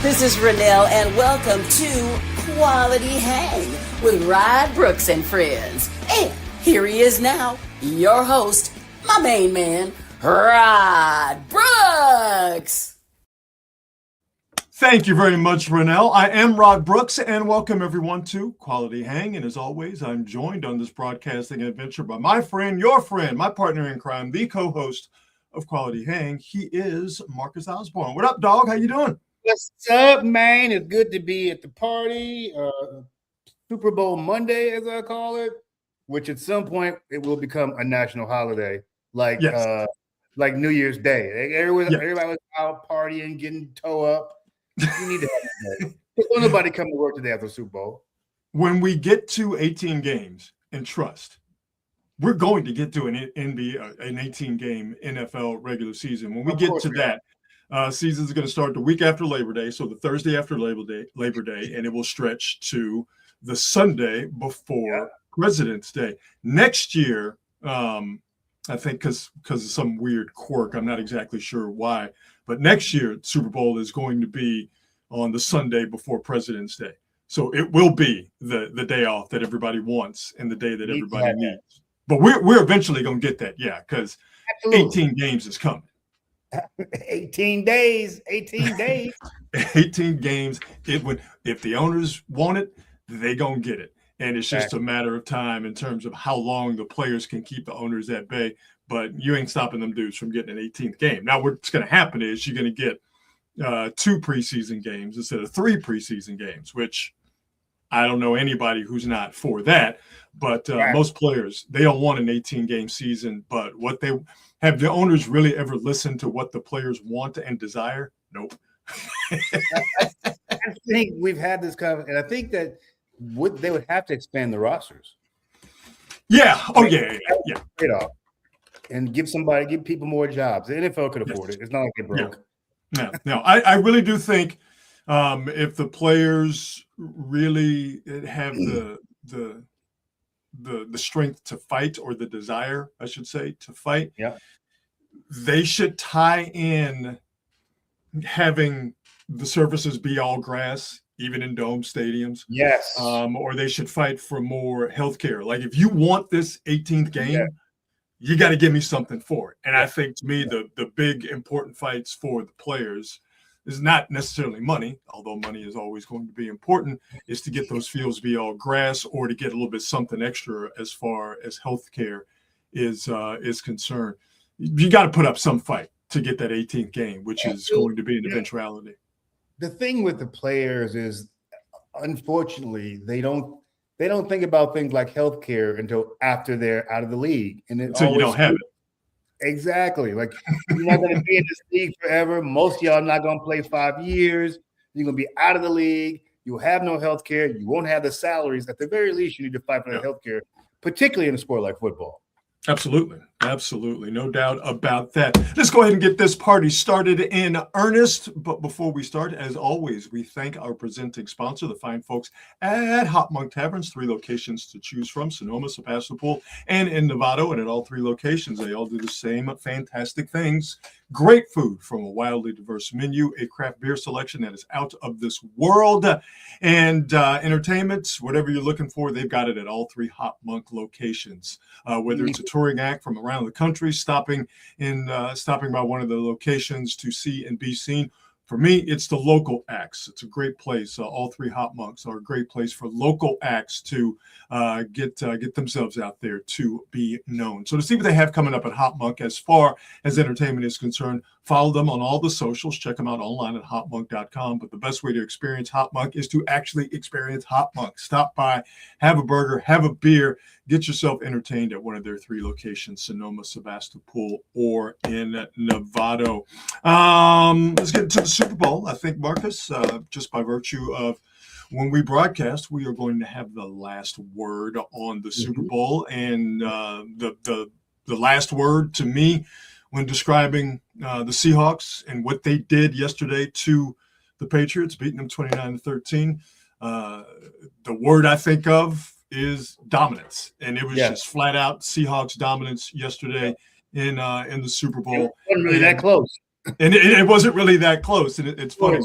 This is Renelle, and welcome to Quality Hang with Rod Brooks and friends. And here he is now, your host, my main man, Rod Brooks. Thank you very much, Renelle. I am Rod Brooks, and welcome everyone to Quality Hang. And as always, I'm joined on this broadcasting adventure by my friend, your friend, my partner in crime, the co-host of Quality Hang. He is Marcus Osborne. What up, dog? How you doing? What's up, man? It's good to be at the party. Super Bowl Monday, as I call it, which at some point it will become a national holiday, like New Year's Day. Everybody was out partying, getting toe up. You need to have that day. Don't nobody come to work today after the Super Bowl. When we get to 18 games, and trust, we're going to get to an 18-game NFL regular season. When we get to that, season is going to start the week after Labor Day, so the Thursday after Labor Day, and it will stretch to the Sunday before President's Day. Next year, I think because of some weird quirk, I'm not exactly sure why, but next year, Super Bowl is going to be on the Sunday before President's Day. So it will be the day off that everybody wants and the day that everybody needs. But we're eventually going to get that, because 18 games is coming. 18 days. 18 games. If the owners want it, they gonna get it, and it's just a matter of time in terms of how long the players can keep the owners at bay. But you ain't stopping them dudes from getting an 18th game. Now, what's going to happen is you're going to get 2 preseason games instead of 3 preseason games, which I don't know anybody who's not for that. But most players, they don't want an 18-game season. But what they have, the owners really ever listened to what the players want and desire? Nope. I think we've had this conversation, and I think that they would have to expand the rosters. Yeah. Oh, yeah. Trade-off. And give people more jobs. The NFL could afford it. It's not like they're broke. No. I really do think if the players really have the strength to fight, or the desire, I should say, to fight, they should tie in having the surfaces be all grass, even in dome stadiums. Yes. Or they should fight for more healthcare. Like, if you want this 18th game, you got to give me something for it. And I think, to me, the big important fights for the players is not necessarily money, although money is always going to be important, is to get those fields to be all grass, or to get a little bit something extra as far as healthcare is concerned. You got to put up some fight to get that 18th game, which is going to be an eventuality. The thing with the players is, unfortunately, they don't think about things like healthcare until after they're out of the league, and so you don't have it. Exactly. Like, you're not going to be in this league forever. Most of y'all are not going to play 5 years. You're going to be out of the league. You'll have no health care. You won't have the salaries. At the very least, you need to fight for that health care, particularly in a sport like football. Absolutely. No doubt about that. Let's go ahead and get this party started in earnest. But before we start, as always, we thank our presenting sponsor, the fine folks at Hot Monk Taverns. 3 locations to choose from: Sonoma, Sebastopol, and in Novato. And at all 3 locations, they all do the same fantastic things. Great food from a wildly diverse menu, a craft beer selection that is out of this world, and entertainment, whatever you're looking for, they've got it at all 3 Hot Monk locations. Whether it's a touring act from around the country stopping by one of the locations to see and be seen. For me, it's the local acts. It's a great place. All 3 Hot Monks are a great place for local acts to get themselves out there to be known. So to see what they have coming up at Hot Monk as far as entertainment is concerned, follow them on all the socials. Check them out online at hotmonk.com. But the best way to experience Hot Monk is to actually experience Hot Monk. Stop by, have a burger, have a beer, get yourself entertained at one of their 3 locations: Sonoma, Sebastopol, or in Novato. Let's get into the Super Bowl. I think, Marcus, just by virtue of when we broadcast, we are going to have the last word on the Super Bowl. And the last word to me when describing the Seahawks and what they did yesterday to the Patriots, beating them 29-13. The word I think of is dominance, and it was just flat out Seahawks dominance yesterday in the Super Bowl. It wasn't really that close. And it wasn't really that close. And it's funny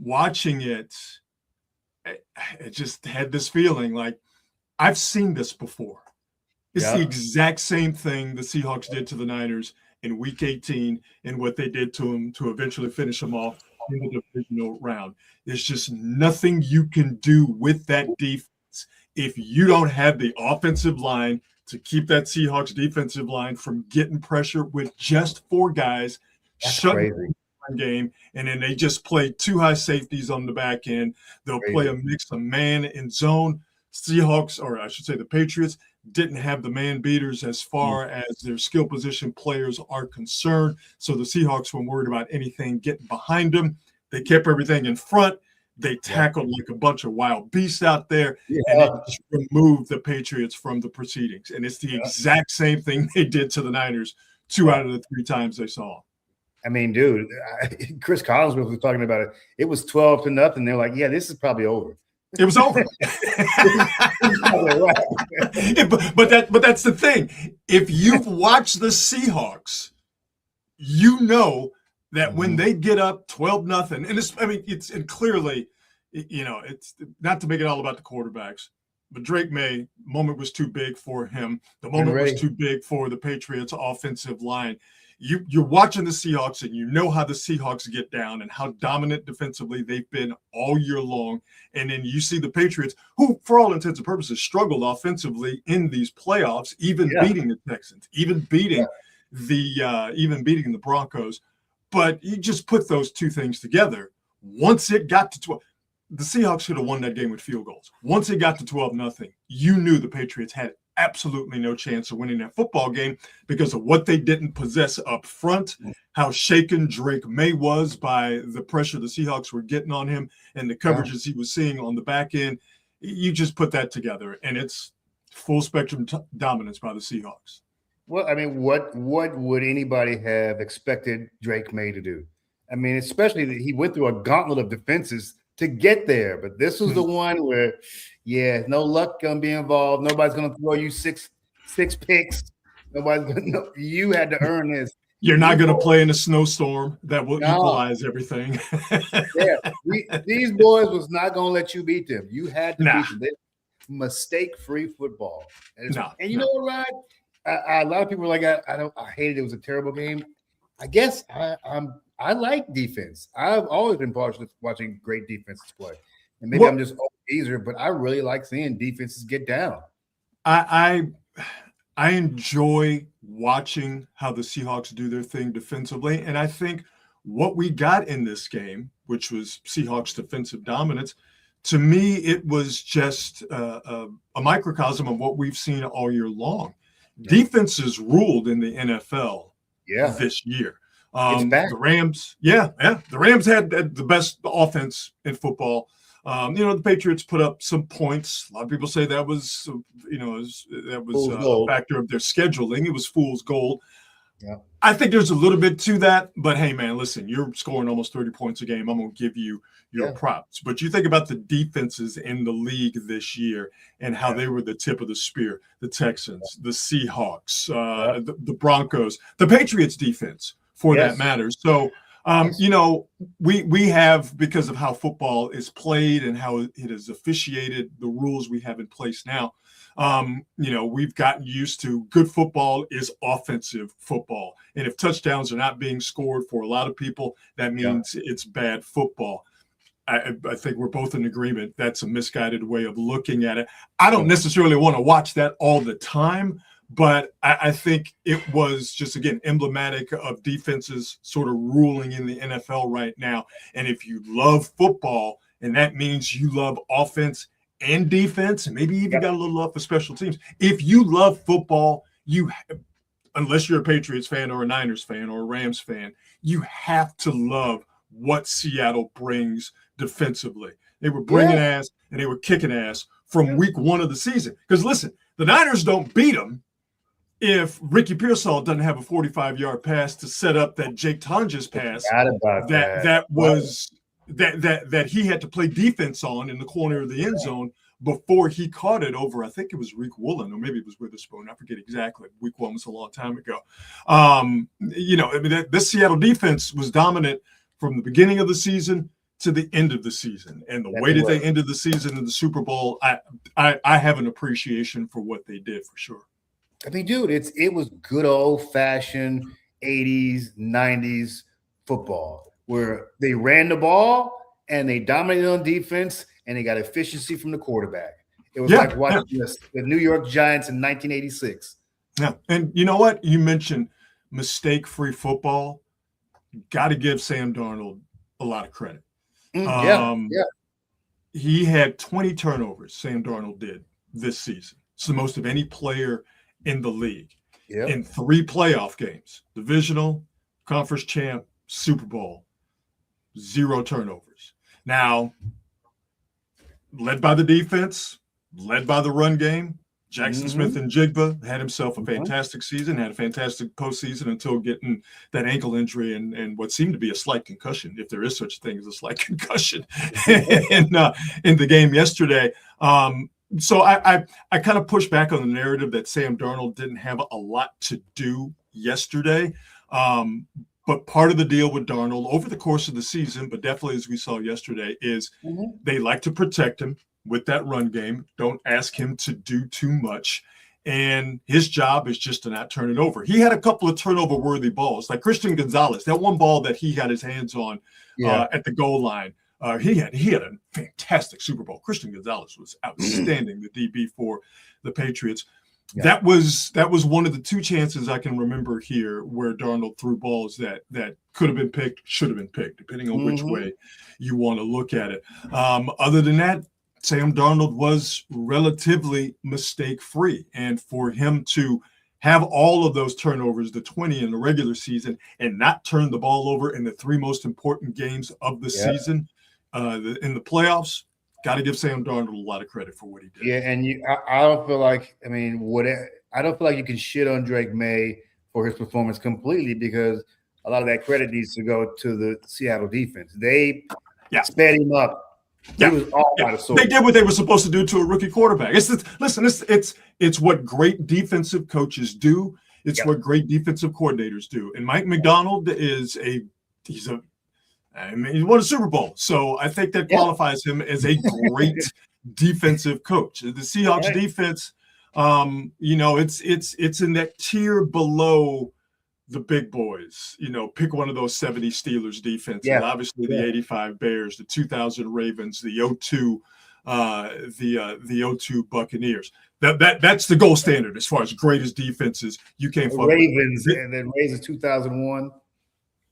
watching it, it just had this feeling like I've seen this before. It's the exact same thing the Seahawks did to the Niners in Week 18 and what they did to them to eventually finish them off in the divisional round. There's just nothing you can do with that defense if you don't have the offensive line to keep that Seahawks defensive line from getting pressure with just 4 guys. Shutting the game, and then they just play 2 high safeties on the back end. They'll play a mix of man and zone. Seahawks, or I should say the Patriots, didn't have the man beaters as far as their skill position players are concerned. So the Seahawks weren't worried about anything getting behind them. They kept everything in front. They tackled like a bunch of wild beasts out there, and they just removed the Patriots from the proceedings. And it's the exact same thing they did to the Niners 2 out of the 3 times they saw them. I mean, dude, Chris Collinsworth was talking about it. It was 12-0. They're like, yeah, this is probably over. It was over. But that's the thing. If you've watched the Seahawks, you know that when they get up 12-0, and clearly, it's not to make it all about the quarterbacks, but Drake May, moment was too big for him. The moment was too big for the Patriots offensive line. You're watching the Seahawks, and you know how the Seahawks get down and how dominant defensively they've been all year long. And then you see the Patriots, who, for all intents and purposes, struggled offensively in these playoffs, even beating the Texans, even beating the Broncos. But you just put those 2 things together. Once it got to 12, the Seahawks should have won that game with field goals. Once it got to 12-0, you knew the Patriots had absolutely no chance of winning that football game because of what they didn't possess up front, how shaken Drake May was by the pressure the Seahawks were getting on him and the coverages he was seeing on the back end. You just put that together, and it's full spectrum dominance by the Seahawks. Well, I mean, what would anybody have expected Drake May to do? I mean, especially that he went through a gauntlet of defenses to get there, but this was the one where, no luck gonna be involved. Nobody's gonna throw you six picks. Nobody's gonna. You had to earn this. You're not gonna play in a snowstorm that will equalize everything. These boys was not gonna let you beat them. You had to beat them. Mistake-free football. And you know what, Rod? A lot of people were like, I hated it. It was a terrible game. I guess I like defense. I've always been partial to watching great defenses play. And maybe I'm just easier, but I really like seeing defenses get down. I enjoy watching how the Seahawks do their thing defensively. And I think what we got in this game, which was Seahawks defensive dominance, to me, it was just a microcosm of what we've seen all year long. Defenses ruled in the NFL this year. The Rams, the Rams had the best offense in football. The Patriots put up some points. A lot of people say that was, a factor of their scheduling. It was fool's gold. Yeah. I think there's a little bit to that, but hey, man, listen, you're scoring almost 30 points a game. I'm going to give you your props. But you think about the defenses in the league this year and how they were the tip of the spear. The Texans, the Seahawks, the Broncos, the Patriots defense, for that matter. So, we have, because of how football is played and how it is officiated, the rules we have in place now, we've gotten used to good football is offensive football. And if touchdowns are not being scored for a lot of people, that means it's bad football. I think we're both in agreement. That's a misguided way of looking at it. I don't necessarily want to watch that all the time, but I think it was just, again, emblematic of defenses sort of ruling in the NFL right now. And if you love football, and that means you love offense and defense, and maybe even got a little love for special teams. If you love football, unless you're a Patriots fan or a Niners fan or a Rams fan, you have to love what Seattle brings defensively. They were bringing ass and they were kicking ass from week 1 of the season. Because listen, the Niners don't beat them if Ricky Pearsall doesn't have a 45-yard pass to set up that Jake Tonjes pass that he had to play defense on in the corner of the end zone before he caught it over, I think it was Reek Woolen, or maybe it was Witherspoon. I forget exactly. Week 1 was a long time ago. This Seattle defense was dominant from the beginning of the season to the end of the season. And the way that they ended the season in the Super Bowl, I have an appreciation for what they did for sure. I mean, dude, it was good old-fashioned 80s, 90s football where they ran the ball and they dominated on defense and they got efficiency from the quarterback. It was like watching the New York Giants in 1986. Yeah, and you know what? You mentioned mistake-free football. Got to give Sam Darnold a lot of credit. He had 20 turnovers, Sam Darnold did this season. It's the most of any player in the league. In 3 playoff games, divisional, conference champ, Super Bowl, 0 turnovers. Now, led by the defense, led by the run game, Jackson Smith and Jigba had himself a fantastic season, had a fantastic postseason until getting that ankle injury and what seemed to be a slight concussion, if there is such a thing as a slight concussion, in the game yesterday. So I kind of push back on the narrative that Sam Darnold didn't have a lot to do yesterday. But part of the deal with Darnold over the course of the season, but definitely as we saw yesterday, is they like to protect him with that run game. Don't ask him to do too much. And his job is just to not turn it over. He had a couple of turnover-worthy balls, like Christian Gonzalez, that one ball that he got his hands on at the goal line. He had a fantastic Super Bowl. Christian Gonzalez was outstanding, the DB for the Patriots. Yeah. That was one of the 2 chances I can remember here where Darnold threw balls that could have been picked, should have been picked, depending on which way you want to look at it. Other than that, Sam Darnold was relatively mistake-free. And for him to have all of those turnovers, the 20 in the regular season, and not turn the ball over in the 3 most important games of the season in the playoffs, got to give Sam Darnold a lot of credit for what he did. Yeah, and I don't feel like, I don't feel like you can shit on Drake May for his performance completely, because a lot of that credit needs to go to the Seattle defense. They sped him up. He was all out of sorts. They did what they were supposed to do to a rookie quarterback. It's what great defensive coaches do. It's what great defensive coordinators do. And Mike Macdonald he won a Super Bowl. So I think that qualifies him as a great defensive coach. The Seahawks defense, it's in that tier below the big boys. Pick one of those 70 Steelers defenses. Obviously the 85 Bears, the 2000 Ravens, the 02 Buccaneers. That's the gold standard as far as greatest defenses you can't find. Ravens and then Ravens 2001.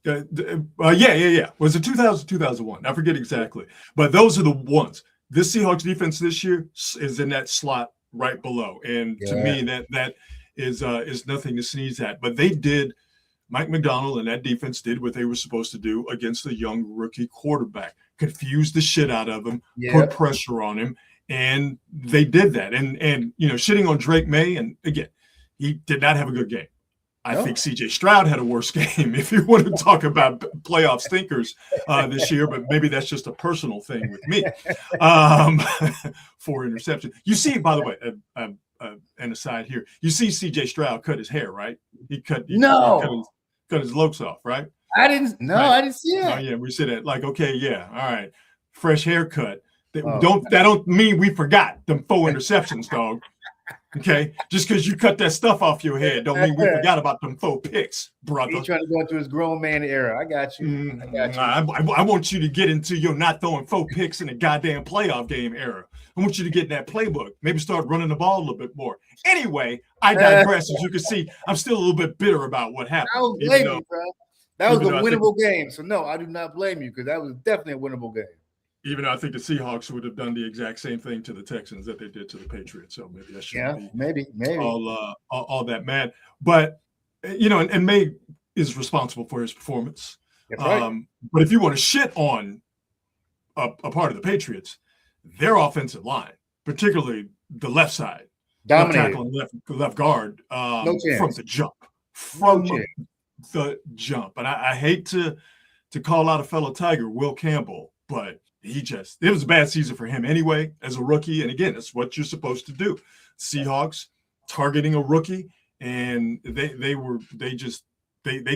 Was it 2000, 2001? I forget exactly. But those are the ones. This Seahawks defense this year is in that slot right below. And to me, that is nothing to sneeze at. But Mike Macdonald and that defense did what they were supposed to do against the young rookie quarterback. Confused the shit out of him, put pressure on him, and they did that. And shitting on Drake May, and again, he did not have a good game. I think C.J. Stroud had a worse game, if you want to talk about playoff stinkers this year, but maybe that's just a personal thing with me. 4 interceptions. You see, by the way, an aside here, you see C.J. Stroud cut his hair, right? He cut his locks off, right? I didn't see it. Oh, yeah, we said that. Like, okay, yeah, all right. Fresh haircut. That don't mean we forgot them 4 interceptions, dog. Okay, just because you cut that stuff off your head don't mean we forgot about them 4 picks, brother. He's trying to go into his grown man era. I got you. I want you to get into your not throwing 4 picks in a goddamn playoff game era. I want you to get in that playbook. Maybe start running the ball a little bit more. Anyway, I digress. As you can see, I'm still a little bit bitter about what happened. I don't blame you, bro. That was a winnable game. So, no, I do not blame you, because that was definitely a winnable game. Even though I think the Seahawks would have done the exact same thing to the Texans that they did to the Patriots. So maybe that shouldn't be maybe all that mad. But, and May is responsible for his performance. That's right. But if you want to shit on a part of the Patriots, their offensive line, particularly the left side, dominated, left guard, no from the jump. And I hate to call out a fellow Tiger, Will Campbell, but it was a bad season for him anyway as a rookie. And again, it's what you're supposed to do. Seahawks targeting a rookie, and they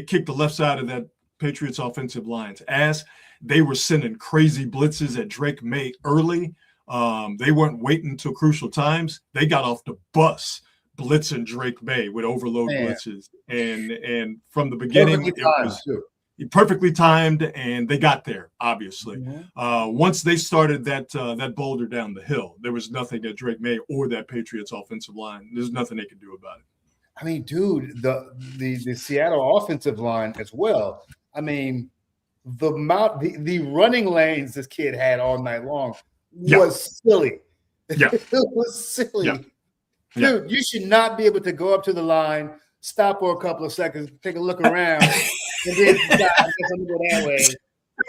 kicked the left side of that Patriots offensive line's ass. They were sending crazy blitzes at Drake May early. They weren't waiting until crucial times. They got off the bus blitzing Drake May with overload blitzes. And from the beginning, it was perfectly timed, and they got there, obviously. Once they started that boulder down the hill, there was nothing that Drake May or that Patriots offensive line, there's nothing they could do about it. I mean, dude, the Seattle offensive line as well. I mean, the running lanes this kid had all night long was silly. It was silly. Dude, you should not be able to go up to the line, stop for a couple of seconds, take a look around, and then decide, I guess I'm gonna go that way.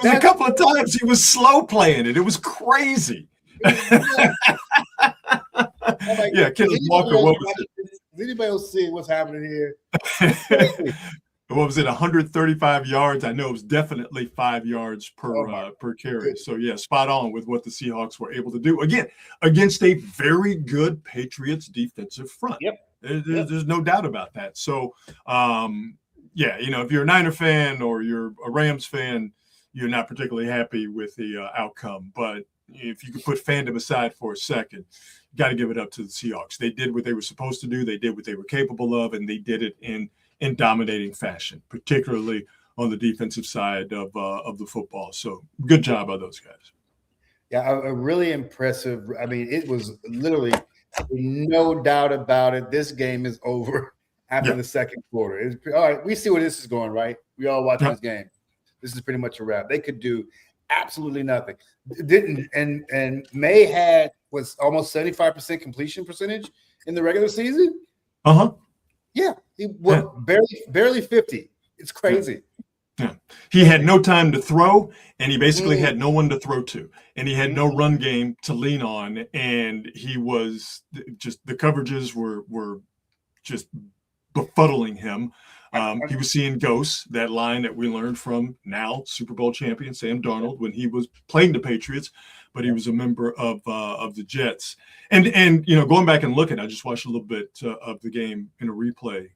There was a couple of times he was slow playing it. It was crazy. Kenneth Walker, what was it? Does anybody else see what's happening here? What was it, 135 yards? I know it was definitely 5 yards per carry. So, yeah, spot on with what the Seahawks were able to do. Again, against a very good Patriots defensive front. There's no doubt about that. So, if you're a Niner fan or you're a Rams fan, you're not particularly happy with the outcome. But if you could put fandom aside for a second, you got to give it up to the Seahawks. They did what they were supposed to do. They did what they were capable of, and they did it in dominating fashion, particularly on the defensive side of the football. So good job by those guys. Yeah, a really impressive. I mean, it was literally no doubt about it. This game is over after the second quarter. All right, we see where this is going, right? We all watching this game. This is pretty much a wrap. They could do absolutely nothing. And May was almost 75% completion percentage in the regular season. Yeah, he was barely 50. It's crazy. Yeah. He had no time to throw, and he basically had no one to throw to, and he had no run game to lean on, and he was just the coverages were just befuddling him. He was seeing ghosts, that line that we learned from now Super Bowl champion Sam Darnold when he was playing the Patriots, but he was a member of the Jets. And going back and looking, I just watched a little bit of the game in a replay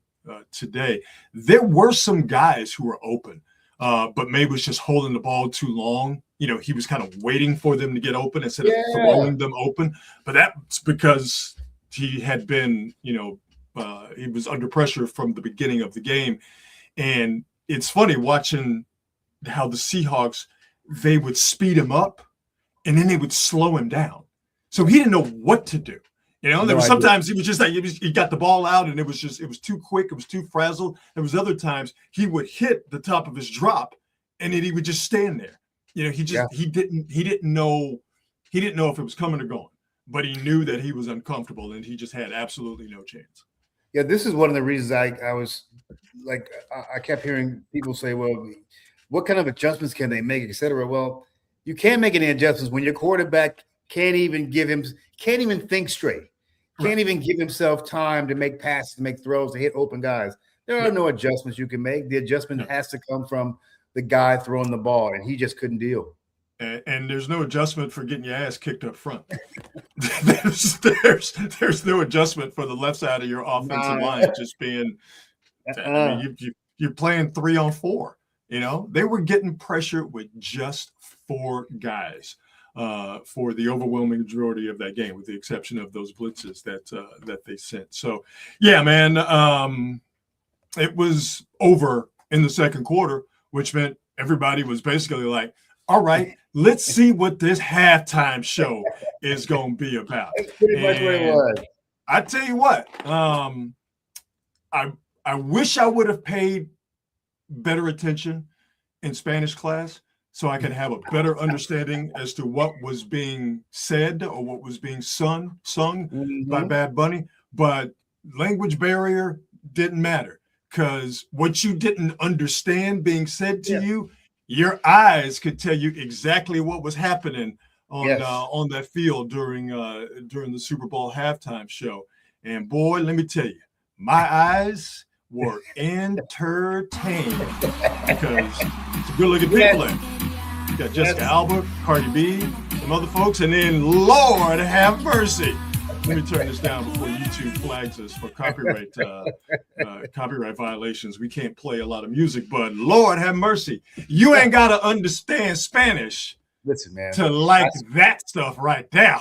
today. There were some guys who were open, but May was just holding the ball too long. He was kind of waiting for them to get open instead of throwing them open. But that's because he had been, he was under pressure from the beginning of the game. And it's funny watching how the Seahawks, they would speed him up and then they would slow him down. So he didn't know what to do. There was sometimes he was just like, he got the ball out and it was too quick. It was too frazzled. There was other times he would hit the top of his drop and then he would just stand there. He didn't know if it was coming or going, but he knew that he was uncomfortable and he just had absolutely no chance. Yeah, this is one of the reasons I was like, I kept hearing people say, well, what kind of adjustments can they make, et cetera? Well, you can't make any adjustments when your quarterback can't even think straight, can't even give himself time to make passes, to make throws, to hit open guys. There are no adjustments you can make. The adjustment has to come from the guy throwing the ball, and he just couldn't deal. And there's no adjustment for getting your ass kicked up front. there's no adjustment for the left side of your offensive line just being. You're playing 3-on-4. They were getting pressure with just 4 guys for the overwhelming majority of that game, with the exception of those blitzes that they sent. So, yeah, man, it was over in the second quarter, which meant everybody was basically like, all right, let's see what this halftime show is going to be about. That's pretty much what it was. I tell you what, I wish I would have paid better attention in Spanish class so I could have a better understanding as to what was being said or what was being sung by Bad Bunny. But language barrier didn't matter, because what you didn't understand being said to you, your eyes could tell you exactly what was happening on that field during the Super Bowl halftime show. And boy, let me tell you, my eyes were entertained because it's a good looking people there. You got Jessica Alba, Cardi B, some other folks, and then Lord have mercy. Let me turn this down before YouTube flags us for copyright violations. We can't play a lot of music, but Lord have mercy. You ain't got to understand Spanish. Listen, man, to like that stuff right there.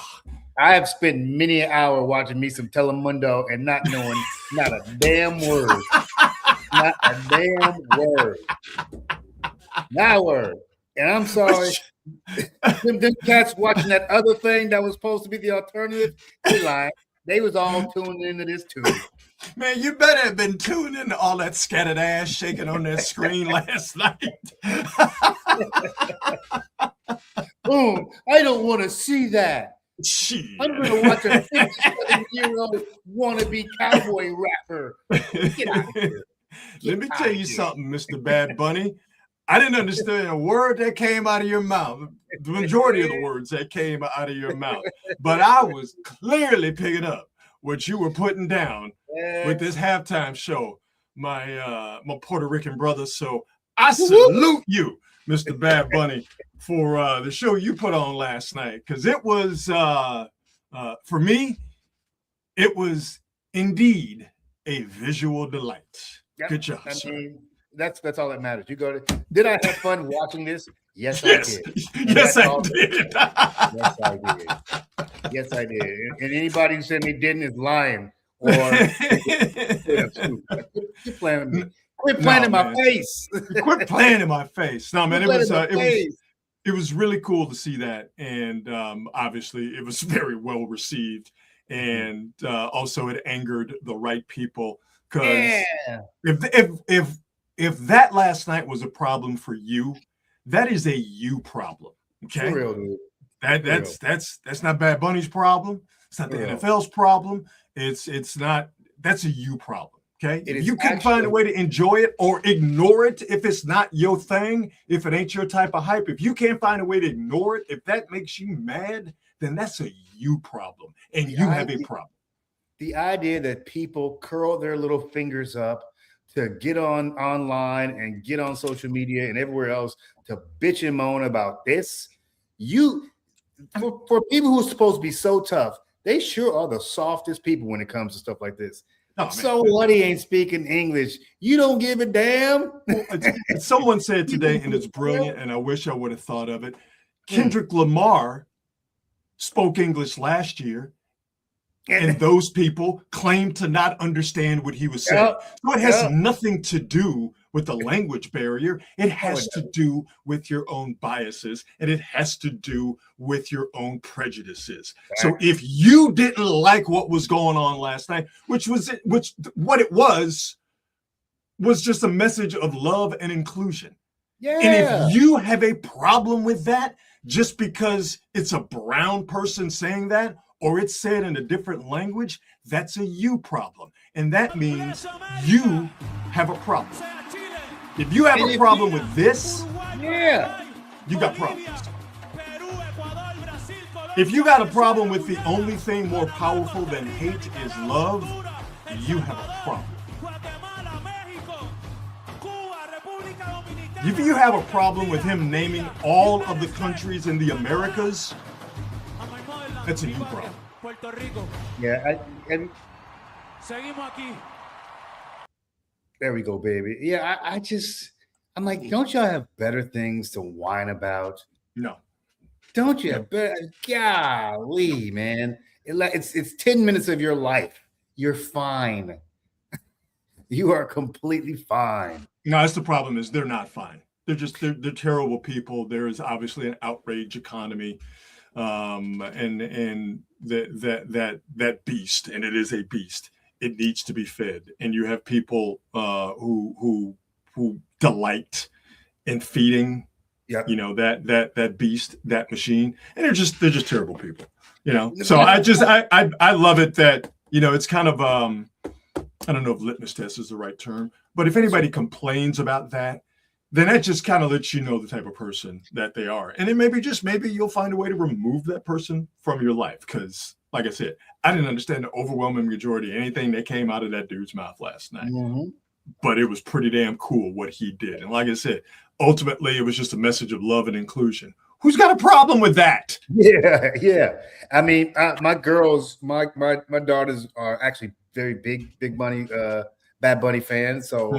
I have spent many an hour watching me some Telemundo and not knowing not a damn word. Not a damn word. Not a word. And I'm sorry. them cats watching that other thing that was supposed to be the alternative, they lied. They was all tuned into this too. Man, you better have been tuned into all that scattered ass shaking on that screen last night. Oh, I don't want to see that. Shit. I'm going to watch a 57-year-old wannabe cowboy rapper. Get out of here. Let me tell you something, Mr. Bad Bunny. I didn't understand a word that came out of your mouth, the majority of the words that came out of your mouth. But I was clearly picking up what you were putting down with this halftime show, my Puerto Rican brother. So I salute you, Mr. Bad Bunny, for the show you put on last night. Because it was, for me, it was indeed a visual delight. Yep. Good job, sir. That's all that matters. You go to. Did I have fun watching this? Yes, I did. Yes, I did. Yes, I did. Yes, I did. And anybody who said they didn't is lying. Or quit playing with me. Quit playing in my face. Quit playing in my face. No, man, it was really cool to see that, and obviously it was very well received, and also it angered the right people because if that last night was a problem for you, that is a you problem. Okay, for real, dude. That's not Bad Bunny's problem. It's not the NFL's problem. It's not. That's a you problem. Okay, if you can find a way to enjoy it or ignore it if it's not your thing, if it ain't your type of hype, if you can't find a way to ignore it, if that makes you mad, then that's a you problem, and you have a problem. The idea that people curl their little fingers up to get online and get on social media and everywhere else to bitch and moan about this, for people who are supposed to be so tough, they sure are the softest people when it comes to stuff like this. Oh, so what? He ain't speaking English. You don't give a damn. Someone said today, and it's brilliant, and I wish I would have thought of it. Kendrick Lamar spoke English last year, and those people claim to not understand what he was saying. So it has nothing to do with the language barrier. It has to do with your own biases, and it has to do with your own prejudices. So if you didn't like what was going on last night, what it was just a message of love and inclusion. Yeah. And if you have a problem with that just because it's a brown person saying that, or it's said in a different language, that's a you problem. And that means you have a problem. If you have a problem with this, you got problems. If you got a problem with the only thing more powerful than hate is love, you have a problem. If you have a problem with him naming all of the countries in the Americas, that's a you problem. Yeah, there we go, baby. Yeah, I'm like, don't y'all have better things to whine about? No. Don't you have better? Golly, man. It's 10 minutes of your life. You're fine. You are completely fine. No, that's the problem is they're not fine. They're terrible people. There is obviously an outrage economy. And that beast, and it is a beast. It needs to be fed, and you have people who delight in feeding, that beast, that machine, and they're just terrible people, So I love it that it's kind of I don't know if litmus test is the right term, but if anybody complains about that, then that just kind of lets you know the type of person that they are. And then maybe you'll find a way to remove that person from your life. Because, like I said, I didn't understand the overwhelming majority of anything that came out of that dude's mouth last night. Mm-hmm. But it was pretty damn cool what he did. And like I said, ultimately it was just a message of love and inclusion. Who's got a problem with that? Yeah. I mean, my girls, my daughters are actually very big Bunny, Bad Bunny fans. So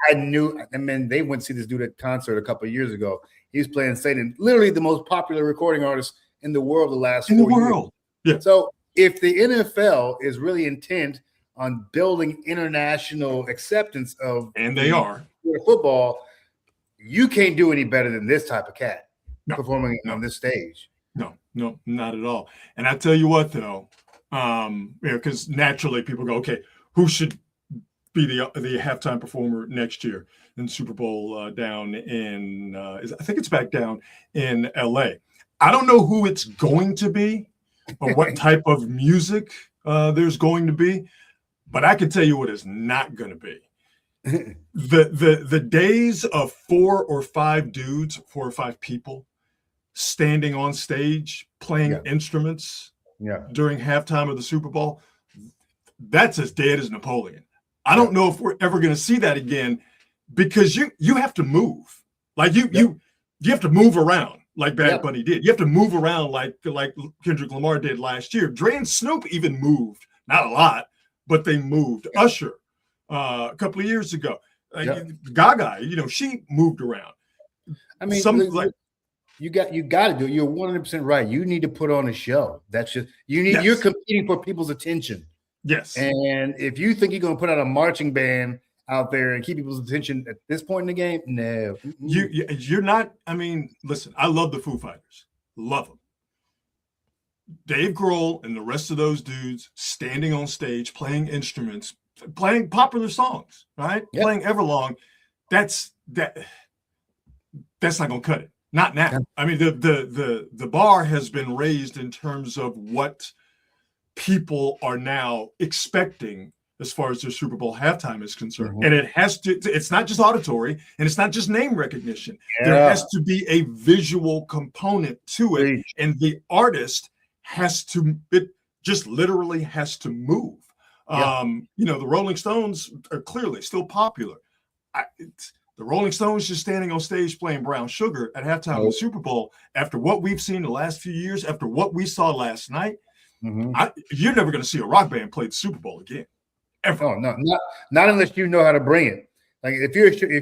I knew. I mean, they went to see this dude at concert a couple of years ago. He was playing Satan, literally the most popular recording artist in the world the last 4 years. Yeah. So if the NFL is really intent on building international acceptance of, and they are football, you can't do any better than this type of cat performing on this stage. No, not at all. And I tell you what, though, because naturally people go, okay, who should be the halftime performer next year in the Super Bowl down in, I think it's back down in LA. I don't know who it's going to be or what type of music there's going to be, but I can tell you what it's not going to be. The days of 4 or 5 dudes, 4 or 5 people standing on stage playing instruments during halftime of the Super Bowl, that's as dead as Napoleon. I don't know if we're ever going to see that again, because you have to move. Like you have to move around like Bad Bunny did. You have to move around like Kendrick Lamar did last year. Dre and Snoop even moved, not a lot, but they moved. Usher a couple of years ago, Gaga, she moved around. I mean, you got to do it. You're 100% right. You need to put on a show. That's just you're competing for people's attention. Yes. And if you think you're going to put out a marching band out there and keep people's attention at this point in the game, no. You're not. I mean, listen, I love the Foo Fighters. Love them. Dave Grohl and the rest of those dudes standing on stage, playing instruments, playing popular songs, right? Yep. Playing Everlong. That's not going to cut it. Not now. Yep. I mean, the bar has been raised in terms of what people are now expecting as far as their Super Bowl halftime is concerned. Mm-hmm. And it's not just auditory and it's not just name recognition. Yeah. There has to be a visual component to it. And the artist just literally has to move. Yeah. The Rolling Stones are clearly still popular. The Rolling Stones just standing on stage playing Brown Sugar at halftime of the Super Bowl, after what we've seen the last few years, after what we saw last night, you're never going to see a rock band play the Super Bowl again. Ever. Oh no, not unless you know how to bring it. Like if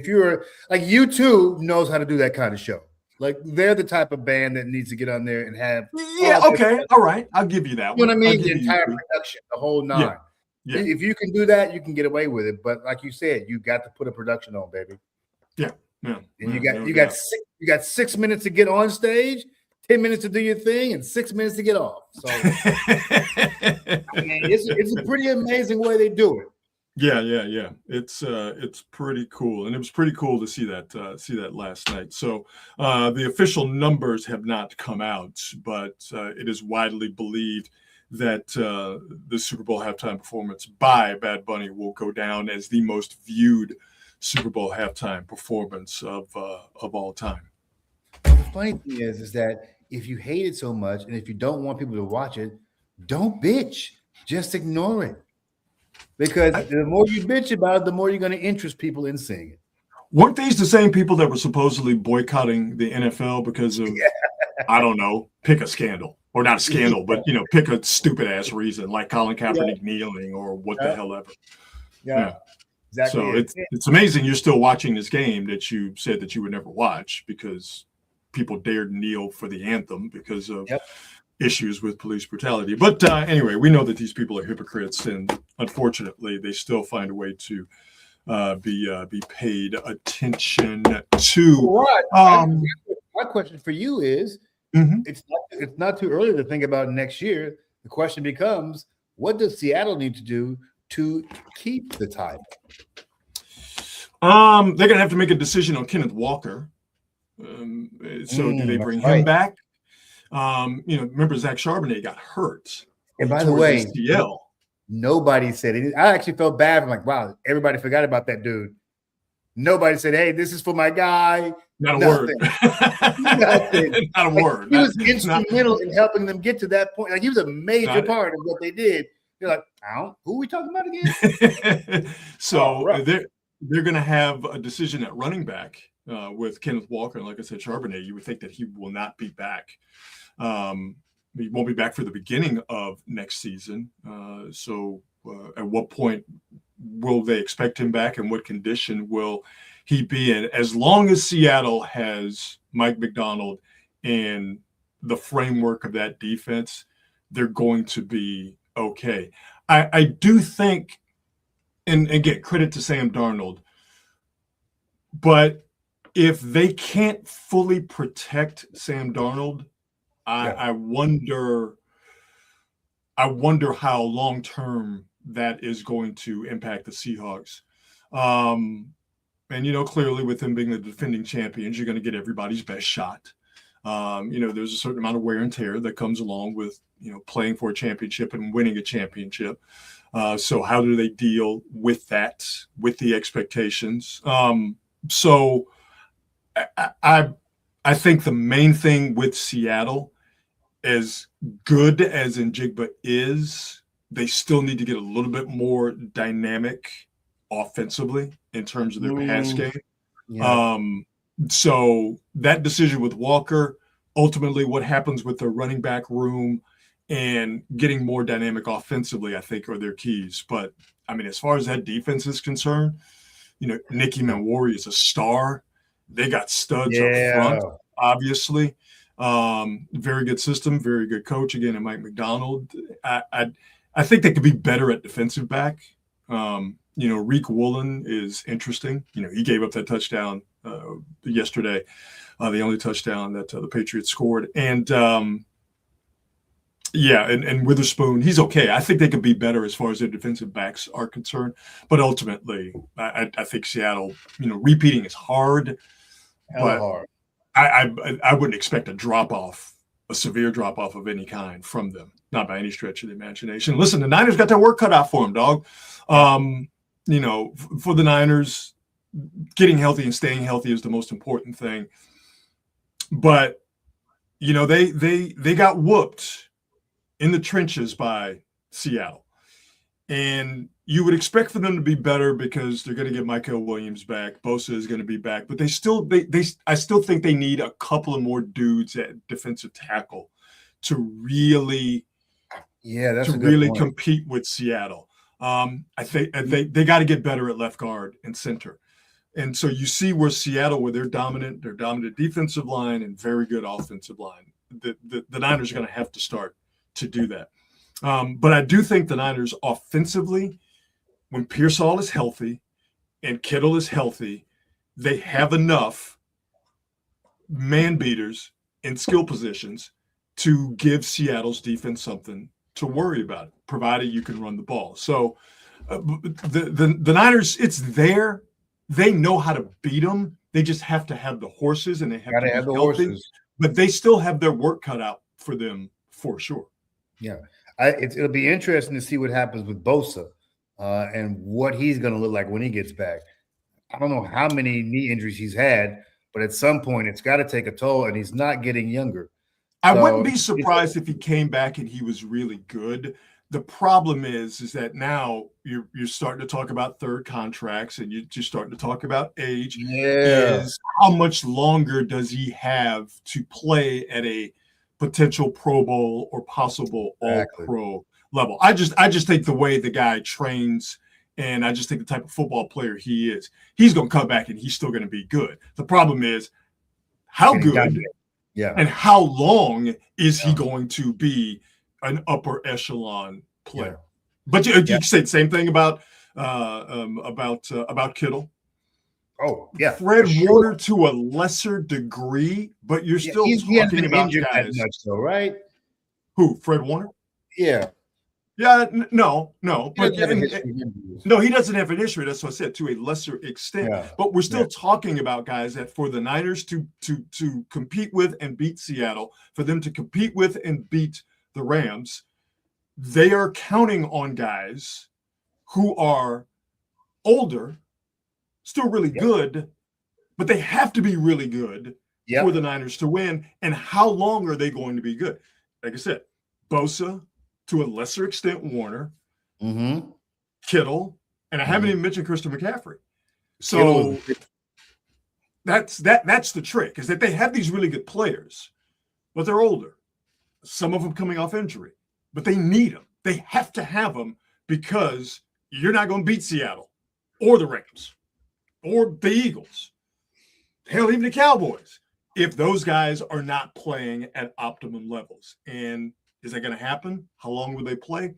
you're like U2 knows how to do that kind of show. Like they're the type of band that needs to get on there and have. All right, I'll give you that one. You know what I mean? The entire production, the whole 9. Yeah. If you can do that, you can get away with it. But like you said, you got to put a production on, baby. Yeah. And you got 6 minutes to get on stage, 10 minutes to do your thing, and 6 minutes to get off. So I mean, it's a pretty amazing way they do it. Yeah. It's pretty cool, and it was pretty cool to see that last night. So the official numbers have not come out, but it is widely believed that the Super Bowl halftime performance by Bad Bunny will go down as the most viewed Super Bowl halftime performance of all time. Well, the funny thing is that if you hate it so much and if you don't want people to watch it, don't bitch. Just ignore it. Because the more you bitch about it, the more you're going to interest people in seeing it. Weren't these the same people that were supposedly boycotting the NFL because of, I don't know, pick a scandal? Or not a scandal, but, pick a stupid ass reason like Colin Kaepernick kneeling or what the hell ever. Yeah. Exactly. So it's amazing you're still watching this game that you said that you would never watch because people dared kneel for the anthem because of issues with police brutality. But anyway, we know that these people are hypocrites, and unfortunately, they still find a way to be paid attention to. Right. My question for you is: it's not too early to think about next year. The question becomes: what does Seattle need to do to keep the title? They're gonna have to make a decision on Kenneth Walker. So do they bring him back? Remember Zach Charbonnet got hurt. And by the way, nobody said it. I actually felt bad. I'm like, wow, everybody forgot about that dude. Nobody said, hey, this is for my guy. Not a word. Nothing. Not a word. He was instrumental in helping them get to that point. Like he was a major part of what they did. You're like, who are we talking about again? So they're going to have a decision at running back with Kenneth Walker. And like I said, Charbonnet, you would think that he will not be back. He won't be back for the beginning of next season. So at what point will they expect him back, and what condition will he be in? As long as Seattle has Mike Macdonald and the framework of that defense, they're going to be okay. I do think, and again, credit to Sam Darnold, but if they can't fully protect Sam Darnold, I wonder how long term that is going to impact the Seahawks. And clearly with them being the defending champions, you're going to get everybody's best shot. There's a certain amount of wear and tear that comes along with playing for a championship and winning a championship. So how do they deal with that, with the expectations? So I think the main thing with Seattle, as good as Njigba is, they still need to get a little bit more dynamic offensively in terms of their pass game. Yeah. So that decision with Walker, ultimately what happens with their running back room and getting more dynamic offensively, I think, are their keys. But, I mean, as far as that defense is concerned, Nicky Manwari is a star. They got studs up front, obviously. Very good system, very good coach, again, and Mike Macdonald. I think they could be better at defensive back. Reek Woolen is interesting. He gave up that touchdown yesterday, the only touchdown that the Patriots scored. And and Witherspoon, he's okay. I think they could be better as far as their defensive backs are concerned. But ultimately, I think Seattle, repeating is hard. But hard. I wouldn't expect a severe drop off of any kind from them, not by any stretch of the imagination. Listen, the Niners got their work cut out for them, dog. For the Niners, getting healthy and staying healthy is the most important thing. But they got whooped in the trenches by Seattle, and you would expect for them to be better because they're going to get Michael Williams back. Bosa is going to be back, but I still think they need a couple of more dudes at defensive tackle to really compete with Seattle. I think they got to get better at left guard and center. And so you see where Seattle, with their dominant defensive line and very good offensive line, the Niners are going to have to start to do that. But I do think the Niners offensively, when Pearsall is healthy and Kittle is healthy, they have enough man beaters in skill positions to give Seattle's defense something to worry about, provided you can run the ball. So the Niners, it's there. They know how to beat them. They just have to have the horses, and they have to be healthy. Horses. But they still have their work cut out for them for sure. Yeah. It'll be interesting to see what happens with Bosa and what he's going to look like when he gets back. I don't know how many knee injuries he's had, but at some point it's got to take a toll, and he's not getting younger. I wouldn't be surprised if he came back and he was really good. The problem is that now you're starting to talk about third contracts, and you're starting to talk about age. Yeah. Is how much longer does he have to play at a potential Pro Bowl or possible All-Pro level? I just think the way the guy trains, and I just think the type of football player he is, he's going to come back and he's still going to be good. The problem is how good and how long is he going to be an upper echelon player? Yeah. But you say the same thing about Kittle. Oh, yeah. Fred Warner to a lesser degree, but you're still talking about guys. Much though, right? Who? Fred Warner? Yeah. Yeah, no. But no, he doesn't have an issue. That's what I said, to a lesser extent. Yeah. But we're still talking about guys that for the Niners to compete with and beat Seattle, for them to compete with and beat the Rams, they are counting on guys who are older, still really good, but they have to be really good for the Niners to win. And how long are they going to be good? Like I said, Bosa, to a lesser extent, Warner, Kittle, and I haven't even mentioned Christian McCaffrey. So that's the trick, is that they have these really good players, but they're older. Some of them coming off injury, but they need them. They have to have them because you're not going to beat Seattle or the Rams or the Eagles, hell, even the Cowboys, if those guys are not playing at optimum levels. And is that going to happen? How long will they play?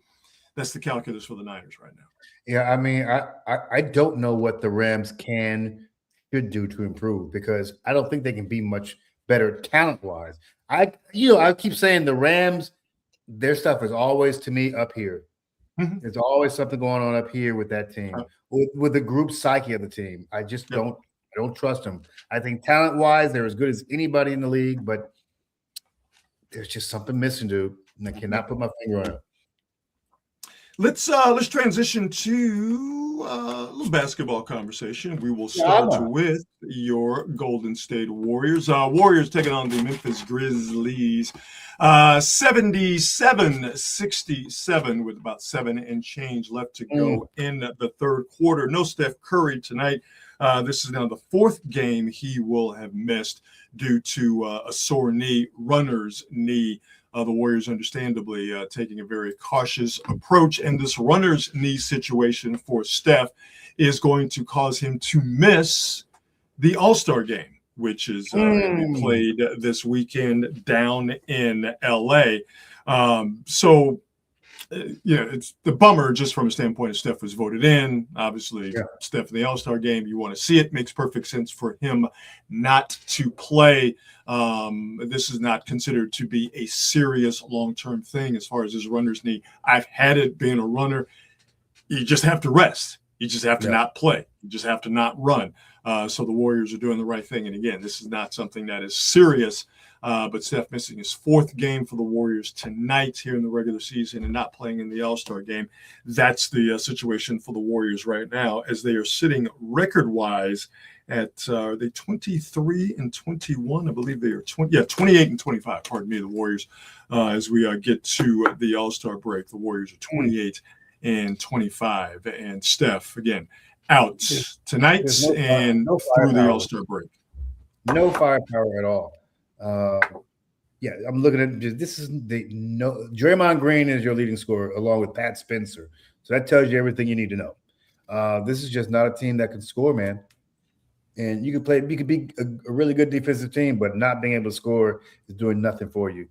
That's the calculus for the Niners right now. Yeah, I mean, I don't know what the Rams should do to improve, because I don't think they can be much better talent-wise. I keep saying the Rams, their stuff is always, to me, up here. Mm-hmm. There's always something going on up here with that team, with the group psyche of the team. I just don't trust them. I think talent-wise, they're as good as anybody in the league, but there's just something missing, dude. And I cannot put my finger on it. Let's transition to a little basketball conversation. We will start with your Golden State Warriors. Warriors taking on the Memphis Grizzlies, 77-67 with about 7 and change left to go in the third quarter. No Steph Curry tonight. This is now the 4th game he will have missed due to a sore knee, runner's knee. The Warriors, understandably, taking a very cautious approach. And this runner's knee situation for Steph is going to cause him to miss the All-Star game, which is played this weekend down in L.A. It's the bummer just from a standpoint of Steph was voted in. Obviously, Steph in the All-Star game, you want to see it. Makes perfect sense for him not to play. This is not considered to be a serious long-term thing as far as his runner's knee. I've had it being a runner. You just have to rest. You just have to not play. You just have to not run. So the Warriors are doing the right thing. And again, this is not something that is serious. But Steph missing his 4th game for the Warriors tonight here in the regular season and not playing in the All-Star game. That's the situation for the Warriors right now, as they are sitting record-wise at they 23-21. I believe they are 28-25. Pardon me, the Warriors. As we get to the All-Star break, the Warriors are 28-25, and Steph again out tonight and through the All-Star break. No firepower at all. I'm looking at this. Draymond Green is your leading scorer along with Pat Spencer. So that tells you everything you need to know. This is just not a team that can score, man. And you could be a really good defensive team, but not being able to score is doing nothing for you.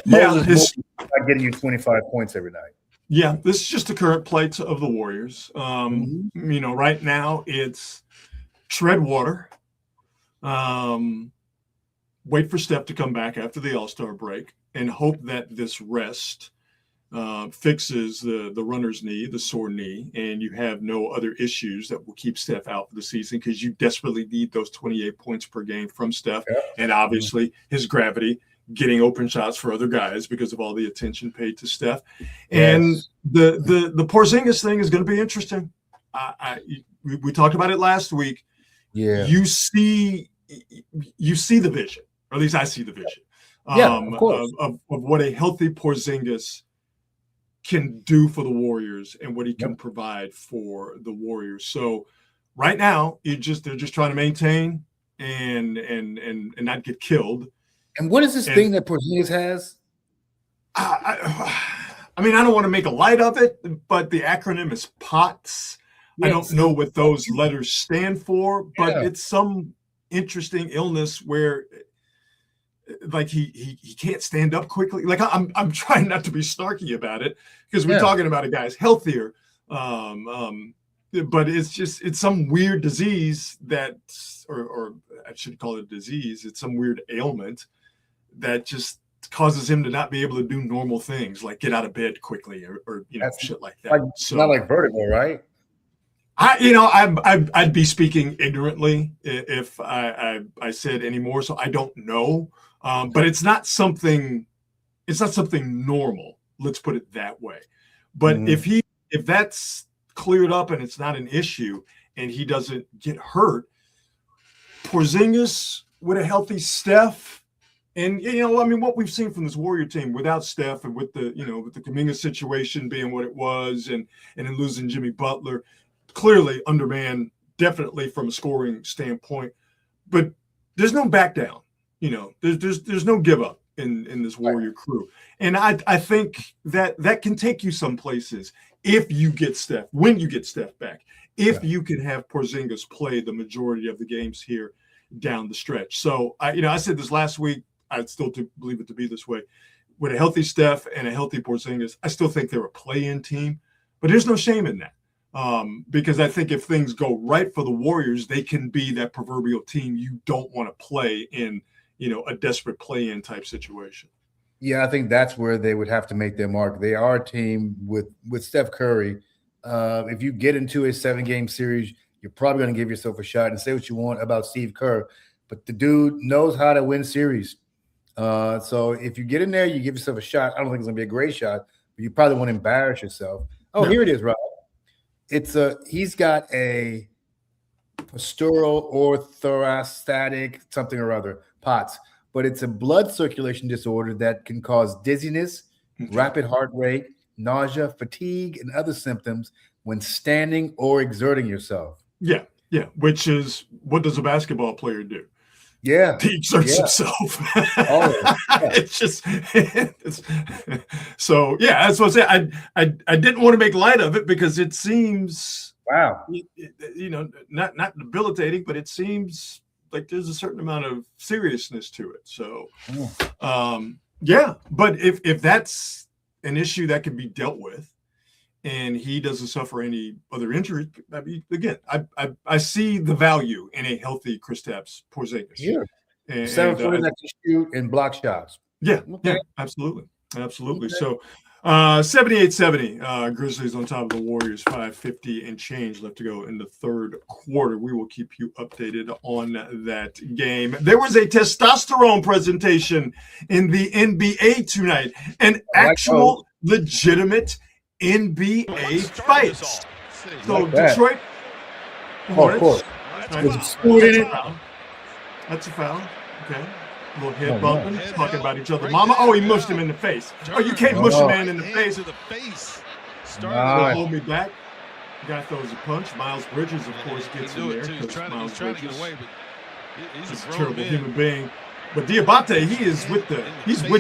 Moses not getting you 25 points every night. Yeah, this is just the current play of the Warriors. Right now it's tread water. Wait for Steph to come back after the All-Star break and hope that this rest fixes the runner's knee, the sore knee, and you have no other issues that will keep Steph out for the season, because you desperately need those 28 points per game from Steph. And obviously his gravity, getting open shots for other guys because of all the attention paid to Steph. And the Porzingis thing is going to be interesting. We talked about it last week. Yeah. You see the vision. Or at least I see the vision of what a healthy Porzingis can do for the Warriors and what he can provide for the Warriors. So right now, they're just trying to maintain and not get killed. And what is this thing that Porzingis has? I don't want to make a light of it, but the acronym is POTS. Yes. I don't know what those letters stand for, but it's some interesting illness where like he can't stand up quickly. Like I'm trying not to be snarky about it, because we're talking about a guy's healthier. But it's some weird disease or I should call it a disease. It's some weird ailment that just causes him to not be able to do normal things, like get out of bed quickly or shit like that. So, not like vertigo, right? I'd be speaking ignorantly if I said any more. So I don't know. But it's not something normal. Let's put it that way. But if that's cleared up and it's not an issue and he doesn't get hurt, Porzingis with a healthy Steph, and what we've seen from this Warrior team without Steph and with the Kuminga situation being what it was, and then losing Jimmy Butler, clearly undermanned, definitely from a scoring standpoint. but there's no back down. You know, there's no give up in this Warrior crew. And I think that can take you some places if you get Steph, when you get Steph back, if you can have Porzingis play the majority of the games here down the stretch. So I said this last week, I still believe it to be this way. With a healthy Steph and a healthy Porzingis, I still think they're a play-in team, but there's no shame in that. Because I think if things go right for the Warriors, they can be that proverbial team you don't want to play in, a desperate play-in type situation. Yeah, I think that's where they would have to make their mark. They are a team with Steph Curry. If you get into a 7-game series, you're probably going to give yourself a shot, and say what you want about Steve Kerr, but the dude knows how to win series. So if you get in there, you give yourself a shot. I don't think it's going to be a great shot, but you probably want to embarrass yourself. Oh, no. Here it is, Rob. He's got a postural orthostatic something or other, POTS, but it's a blood circulation disorder that can cause dizziness, rapid heart rate, nausea, fatigue, and other symptoms when standing or exerting yourself. Yeah. Which is, what does a basketball player do? Yeah, he exerts himself. So that's what I'm saying. I didn't want to make light of it because it seems not debilitating, but it seems like there's a certain amount of seriousness to it. So but if that's an issue that can be dealt with and he doesn't suffer any other injuries, I mean, again, I see the value in a healthy Kristaps Porzingis. Yeah, 7 that can shoot and block shots. Yeah, absolutely. Okay. So 78-70, Grizzlies on top of the Warriors, 5:50 and change left to go in the third quarter. We will keep you updated on that game. There was a testosterone presentation in the NBA tonight, an actual legitimate NBA fight. So Detroit Hornets. Of course. There's a spoon in it. That's a foul. Okay. A little head bumping, talking about each other. Mama, he mushed him in the face. Oh, you can't mush a man in the face. Hold me back. Guy throws a punch. Miles Bridges, of course, gets in there. Miles Bridges is a terrible human being. But Diabate, he's with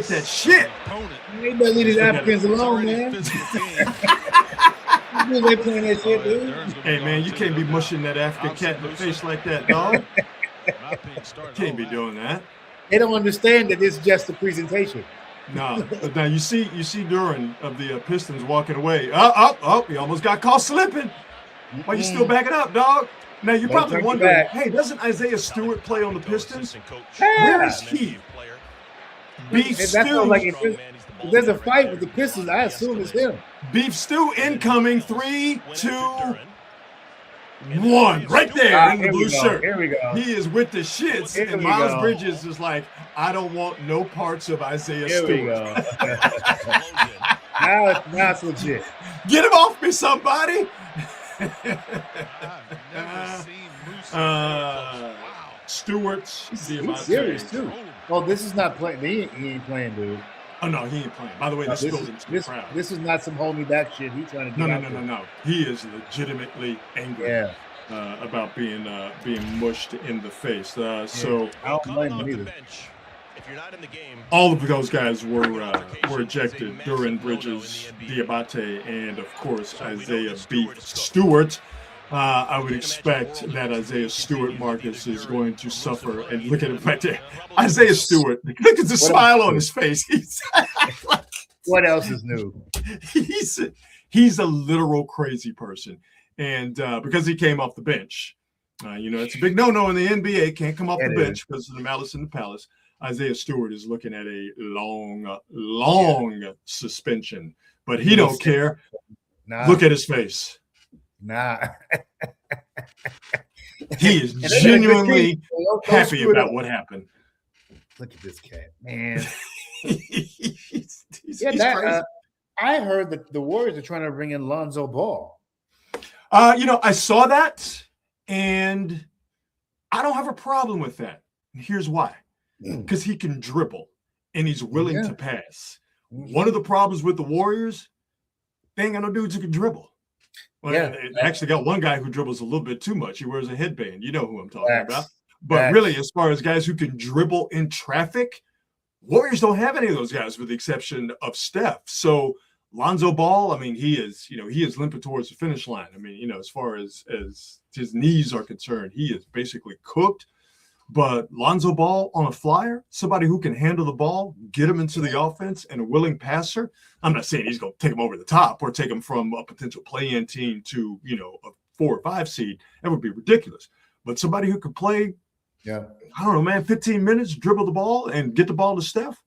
that shit. He better leave these Africans alone, man. They playing that shit, dude. Hey, man, you can't be mushing that African cat in the face like that, dog. Can't be doing that. They don't understand that it's just a presentation. No. Now you see Duran of the Pistons walking away. He almost got caught slipping. Why you still backing up, dog? Now you're probably wondering, hey, doesn't Isaiah Stewart play on the Pistons? Where is he? Beef Stew. Like if there's a fight with the Pistons, I assume it's him. Beef Stew incoming. 3, 2, 1. Right there in the blue shirt. Here we go. He is with the shits. And Miles Bridges is like, I don't want no parts of Isaiah Stewart. Here we go. now it's legit. Get him off me, somebody. Stewart's he's serious too. Oh, this is not playing. He ain't playing, dude. Oh no, he ain't playing. By the way, this is not some hold me back shit. He's trying to no. He is legitimately angry about being mushed in the face. So I don't blame him either. All of those guys were ejected. Duran, Bridges, Diabate, and of course Isaiah Beef Stewart. I would expect that Isaiah Stewart, Marcus, is going to suffer. And look at him right there. Isaiah Stewart. Look at the smile on his face. What else is new? He's a literal crazy person. And because he came off the bench, it's a big no-no in the NBA. Can't come off the bench because of the malice in the palace. Isaiah Stewart is looking at a long suspension. But he don't care. Look at his face. Nah. He is genuinely happy about what happened. Look at this cat, man. he's crazy. I heard that the Warriors are trying to bring in Lonzo Ball. I saw that, and I don't have a problem with that. Here's why. Because he can dribble, and he's willing to pass. One of the problems with the Warriors, they ain't got no dudes who can dribble. Well, they actually got one guy who dribbles a little bit too much. He wears a headband. You know who I'm talking about. But really, as far as guys who can dribble in traffic, Warriors don't have any of those guys with the exception of Steph. So Lonzo Ball, I mean, he is limping towards the finish line. I mean, as far as his knees are concerned, he is basically cooked. But Lonzo Ball on a flyer, somebody who can handle the ball, get him into the offense, and a willing passer. I'm not saying he's going to take him over the top or take him from a potential play-in team to, a 4 or 5 seed. That would be ridiculous. But somebody who could play, I don't know, man, 15 minutes, dribble the ball, and get the ball to Steph,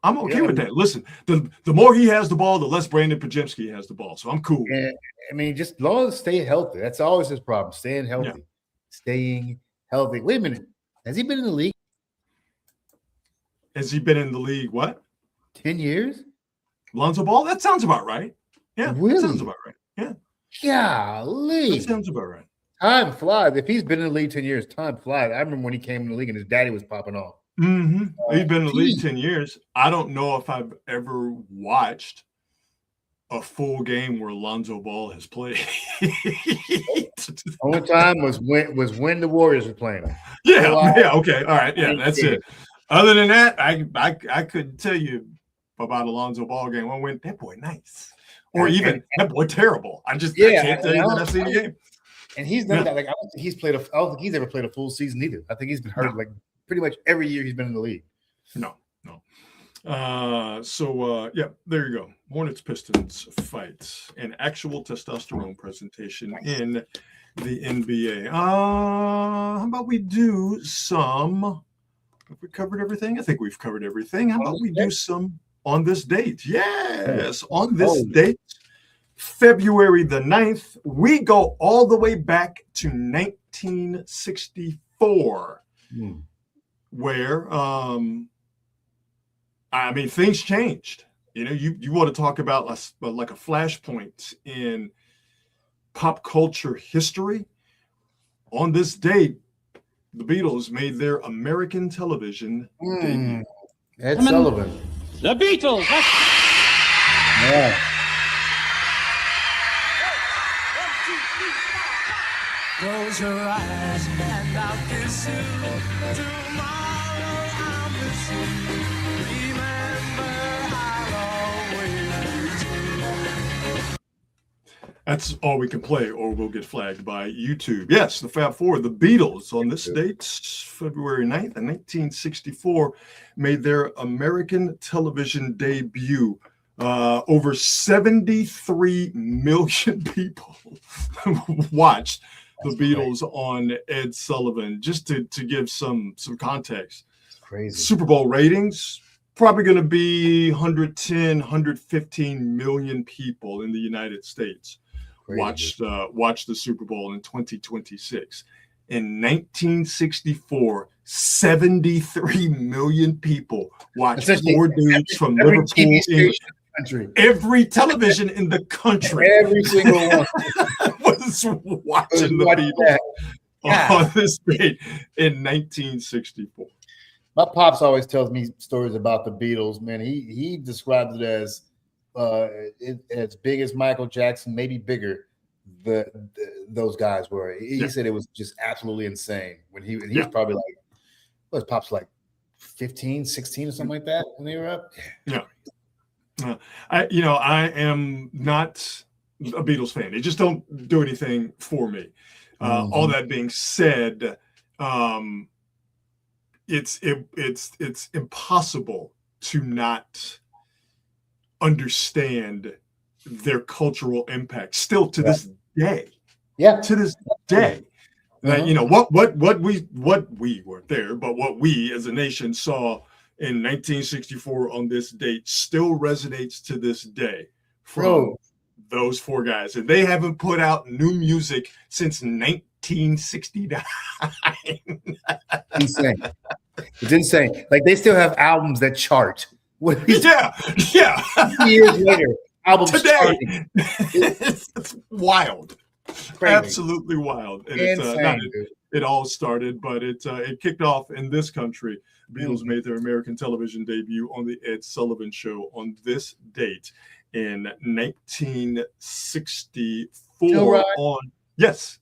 I'm okay with that. Listen, the more he has the ball, the less Brandon Podziemski has the ball. So I'm cool. And, I mean, just as long as stay healthy. That's always his problem, staying healthy. Yeah. Staying healthy. Wait a minute. Has he been in the league? Has he been in the league, what? 10 years? Lonzo Ball? That sounds about right. Yeah, really? That sounds about right. Yeah. Golly. That sounds about right. Time flies. If he's been in the league 10 years, time flies. I remember when he came in the league and his daddy was popping off. Mm-hmm. He's been in the league 10 years. I don't know if I've ever watched a full game where Lonzo Ball has played. Only time was when the Warriors were playing him. Yeah, okay. All right. Yeah, that's it. Other than that, I couldn't tell you about a Lonzo Ball game. I went, that boy nice. Or even that boy terrible. I can't tell you that I've seen the game. And he's never got, I don't think he's ever played a full season either. I think he's been hurt pretty much every year he's been in the league. No. There you go. Hornets Pistons fight, an actual testosterone presentation in the NBA. How about we do some? Have we covered everything? I think we've covered everything. How about we do some on this date? Yes, on this date, February the 9th, we go all the way back to 1964, where things changed. You want to talk about like a flashpoint in pop culture history. On this date, the Beatles made their American television debut. Ed Sullivan. The Beatles. Yeah. Close your eyes and I'll kiss you. Tomorrow I'll miss you. Remember, I'll always do. That's all we can play, or we'll get flagged by YouTube. Yes, the Fab Four, the Beatles, on this date, February 9th, 1964, made their American television debut. Over 73 million people watched the Beatles on Ed Sullivan. Just to give some context. Crazy. Super Bowl ratings, probably going to be 110, 115 million people in the United States watch the Super Bowl in 2026. In 1964, 73 million people watched 4 dudes from Liverpool, England. Every television in the country, every single one was watching the Beatles on this date in 1964. My pops always tells me stories about the Beatles. Man, he describes it as big as Michael Jackson, maybe bigger. Those guys were. He said it was just absolutely insane when he was probably like, what was pops like 15, 16 or something like that when they were up. Yeah. I am not a Beatles fan. They just don't do anything for me. All that being said, it's impossible to not understand their cultural impact still to this day. Yeah, to this day. What we weren't there, but what we as a nation saw in 1964 on this date still resonates to this day from those 4 guys. And they haven't put out new music since 1969. Insane. It's insane. Like, they still have albums that chart. Yeah. Years later, albums today. charting. It's wild. Crazy. Absolutely wild. And it all started, but it kicked off in this country. Beatles made their American television debut on the Ed Sullivan Show on this date in 1964. Yes.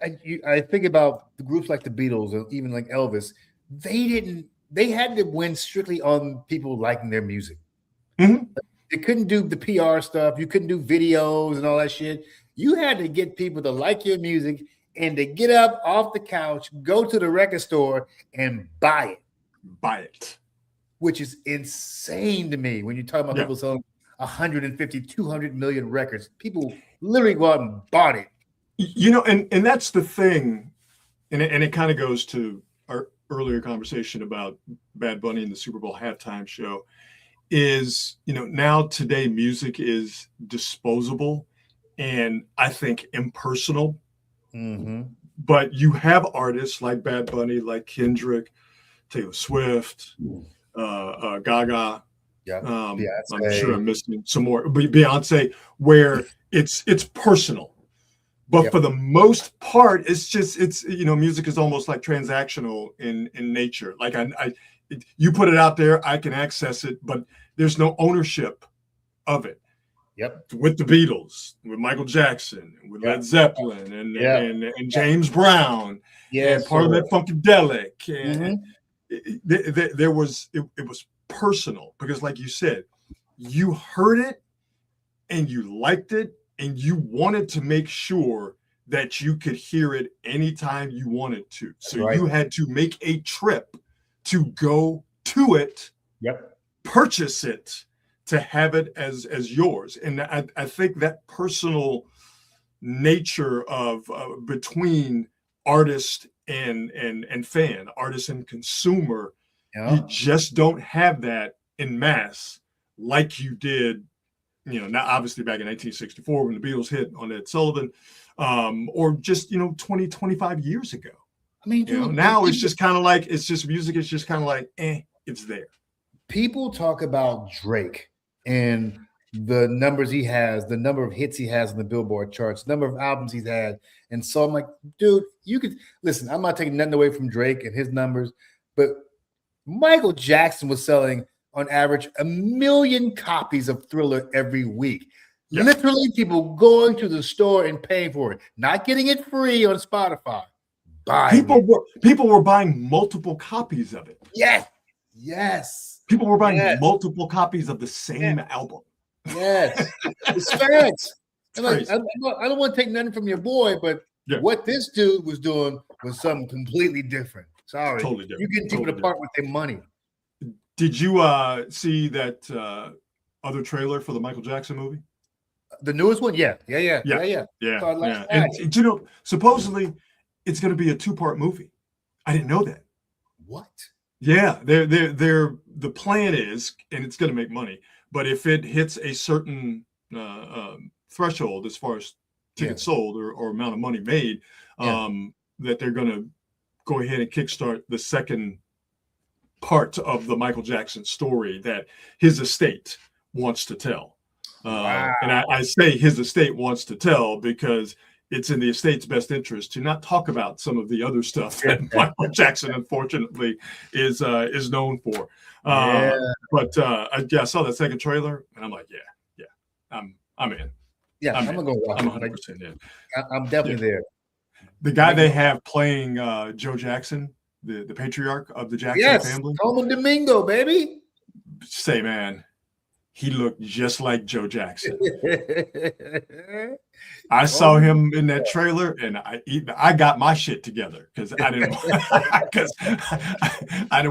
I think about the groups like the Beatles and even like Elvis. They had to win strictly on people liking their music. Mhm. They couldn't do the PR stuff. You couldn't do videos and all that shit. You had to get people to like your music and to get up off the couch, go to the record store and buy it. Buy it. Which is insane to me when you talk about people selling 150, 200 million records. People literally go out and bought it. You know, and that's the thing, and it kind of goes to our earlier conversation about Bad Bunny and the Super Bowl halftime show. Is, you know, now today music is disposable and I think impersonal. Mm-hmm. But you have artists like Bad Bunny, like Kendrick, Taylor Swift, Gaga. Yeah, I'm sure I'm missing some more. Beyonce, where it's personal. But for the most part, it's you know, music is almost like transactional in nature. Like you put it out there, I can access it, but there's no ownership of it. Yep. With the Beatles, with Michael Jackson, with Led Zeppelin, and James Brown, and Parliament Funkadelic, and it was personal because, like you said, you heard it and you liked it and you wanted to make sure that you could hear it anytime you wanted to. So you had to make a trip to go to it, purchase it, to have it as yours. And I think that personal nature of between artist and fan, artist and consumer, you just don't have that in mass like you did, you know, not obviously back in 1964 when the Beatles hit on Ed Sullivan, or just, you know, 20, 25 years ago. I mean, you know, now it's just kind of like, it's just music. It's just kind of like, it's there. People talk about Drake and the numbers he has, the number of hits he has on the Billboard charts, number of albums he's had. And so I'm like, dude, you could listen, I'm not taking nothing away from Drake and his numbers, but Michael Jackson was selling on average 1 million copies of Thriller every week. Literally people going to the store and paying for it, not getting it free on Spotify. People were buying multiple copies of it. Yes. People were buying multiple copies of the same album. Yes. It's facts. Like, I don't want to take nothing from your boy, but what this dude was doing was something completely different. Sorry. Totally different. You're getting people to part with their money. Did you see that other trailer for the Michael Jackson movie? The newest one? Yeah. And you know, supposedly it's going to be a 2-part movie. I didn't know that. What? Yeah, the plan is, and it's going to make money, but if it hits a certain threshold as far as tickets sold or amount of money made, that they're going to go ahead and kickstart the second part of the Michael Jackson story that his estate wants to tell. And I say his estate wants to tell because it's in the estate's best interest to not talk about some of the other stuff that Michael Jackson, unfortunately, is known for. But I saw that second trailer, and I'm like, I'm in. Yeah, I'm gonna go watch I'm it. 100% in. I'm definitely there. The guy they have playing Joe Jackson, the patriarch of the Jackson family, Coleman Domingo, baby. Say, man, he looked just like Joe Jackson. I saw him in that trailer, and I got my shit together because I didn't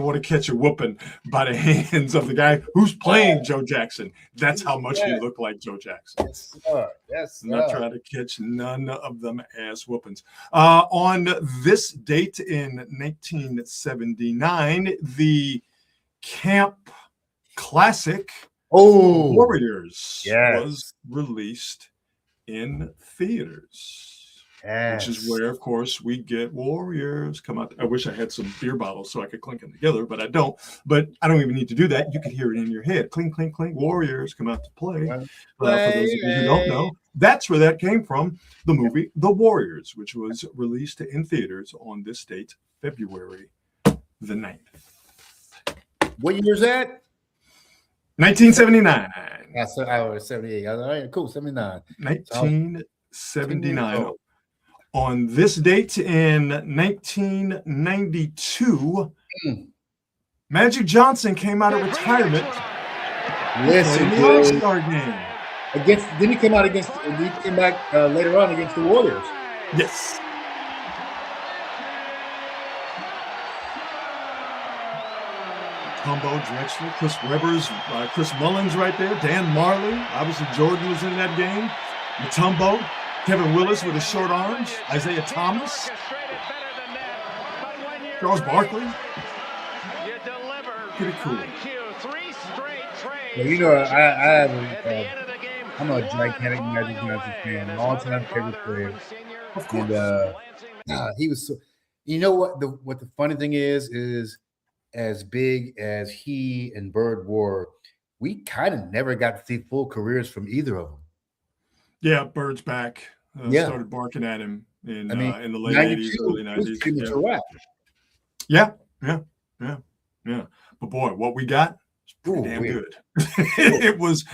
want to catch a whooping by the hands of the guy who's playing Joe Jackson. That's how much he looked like Joe Jackson. Yes, I'm not trying to catch none of them ass whoopings. On this date in 1979, the Camp Classic Warriors was released in theaters, which is where, of course, we get Warriors come out. I wish I had some beer bottles so I could clink them together, but I don't. But I don't even need to do that. You can hear it in your head. Clink, clink, clink. Warriors come out to play. For those of you who don't know, that's where that came from. The movie The Warriors, which was released in theaters on this date, February the 9th. What year is that? 1979. I was 78. All right, cool. 79. 1979. On this date in 1992, Magic Johnson came out of retirement. Listen, in the All-Star game. Didn't he come out against? He came back later on against the Warriors. Yes. Tumbo, Drexler, Chris Webbers, Chris Mullins right there, Dan Marley. Obviously, Jordan was in that game. Mutombo, Kevin Willis with his short arms, Isaiah Thomas, Charles Barkley. Pretty cool. Well, I'm a gigantic Magic Johnson fan, an all-time favorite player. Of course. And he was so. You know what? The funny thing is as big as he and Bird were, we kind of never got to see full careers from either of them. Yeah, Bird's back. Started barking at him in the late 80s, early 90s. Yeah. But boy, what we got is pretty damn good. It was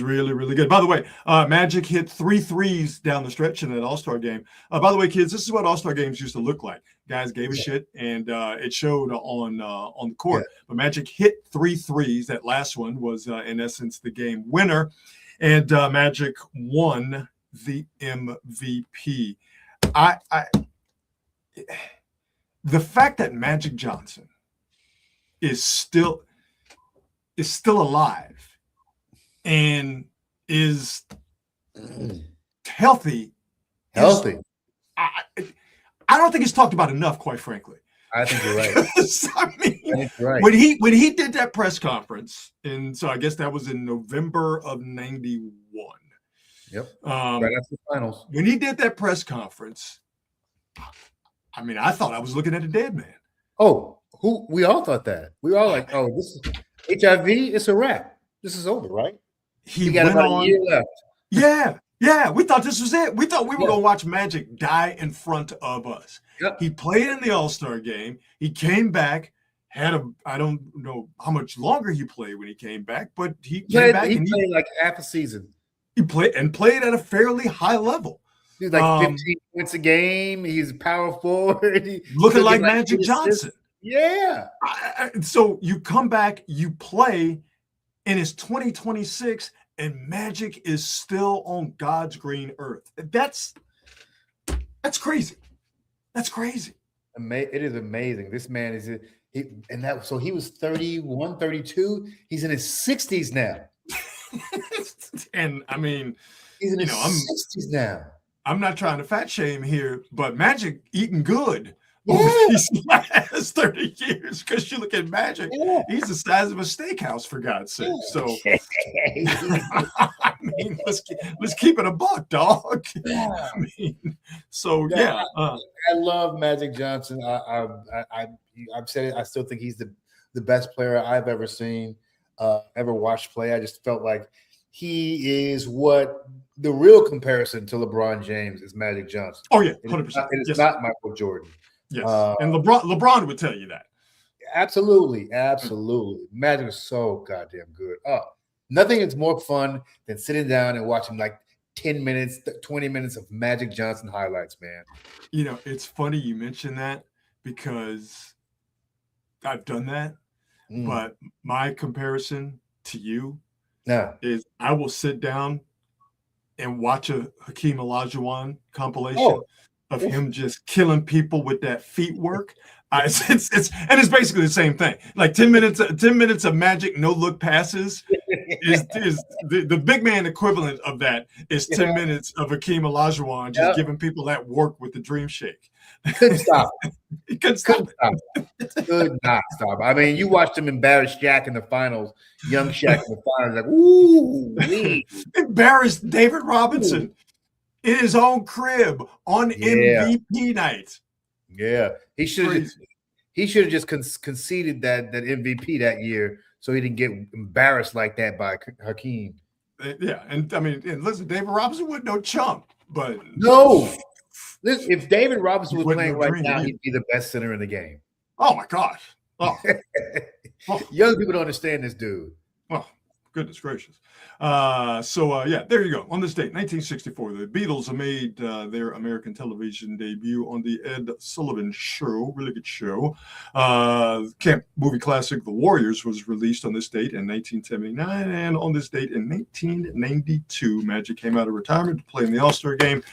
really, really good. By the way, Magic hit 3 threes down the stretch in that All-Star game. By the way, kids, this is what All-Star games used to look like. Guys gave a shit, and it showed on the court. Yeah. But Magic hit 3 threes. That last one was, in essence, the game winner. And Magic won the MVP. The fact that Magic Johnson is still alive and is healthy. I don't think it's talked about enough, quite frankly. I think you're right. I mean, when he did that press conference, and so I guess that was in November of '91. Yep. Right after the finals. When he did that press conference, I mean, I thought I was looking at a dead man. Oh, we all thought that. We were all like, "Oh, this is HIV. It's a wrap. This is over, right?" He got about a year left. Yeah. We thought this was it. We thought we were going to watch Magic die in front of us. Yep. He played in the All-Star game. He came back. I don't know how much longer he played when he came back, but he came back. He played like half a season. He played at a fairly high level. He's like 15 points a game. He's power forward. Looking like Magic Johnson. Yeah. So you come back, you play, and it's 2026, and Magic is still on God's green earth. That's crazy. That's crazy. It is amazing. This man is so he was 31, 32. He's in his 60s now. And I mean, he's in his 60s now. I'm not trying to fat shame here, but Magic eating good over these last 30 years. Because you look at Magic, he's the size of a steakhouse, for God's sake. So, I mean, let's keep it a buck, dog. I mean, so yeah. I love Magic Johnson. I've said it. I still think he's the best player I've ever seen, ever watched play. I just felt like he is what the real comparison to LeBron James is Magic Johnson. Oh yeah, 100%. It is not Michael Jordan. Yes, and LeBron would tell you that. Absolutely. Magic is so goddamn good. Nothing is more fun than sitting down and watching like 10 minutes, 20 minutes of Magic Johnson highlights, man. You know, it's funny you mention that because I've done that, but my comparison to you is I will sit down and watch a Hakeem Olajuwon compilation of him just killing people with that feet work. It's basically the same thing. Like 10 minutes of Magic no look passes is the big man equivalent of that is 10 minutes of Hakeem Olajuwon just giving people that work with the dream shake. Couldn't stop. He couldn't stop. Could not stop. I mean, you watched him embarrass Shaq in the finals, young Shaq in the finals, like ooh, embarrassed David Robinson in his own crib on MVP night. Yeah, he should have just conceded that MVP that year, so he didn't get embarrassed like that by Hakeem. Yeah, and I mean, listen, David Robinson wasn't no chump, but no. Listen, if David Robinson was playing right now, he'd be the best center in the game. Oh my gosh! Young people don't understand this dude. Oh, goodness gracious. Yeah, there you go. On this date, 1964, the Beatles made their American television debut on the Ed Sullivan Show. Really good show. Camp movie classic The Warriors was released on this date in 1979, and on this date in 1992, Magic came out of retirement to play in the All-Star game,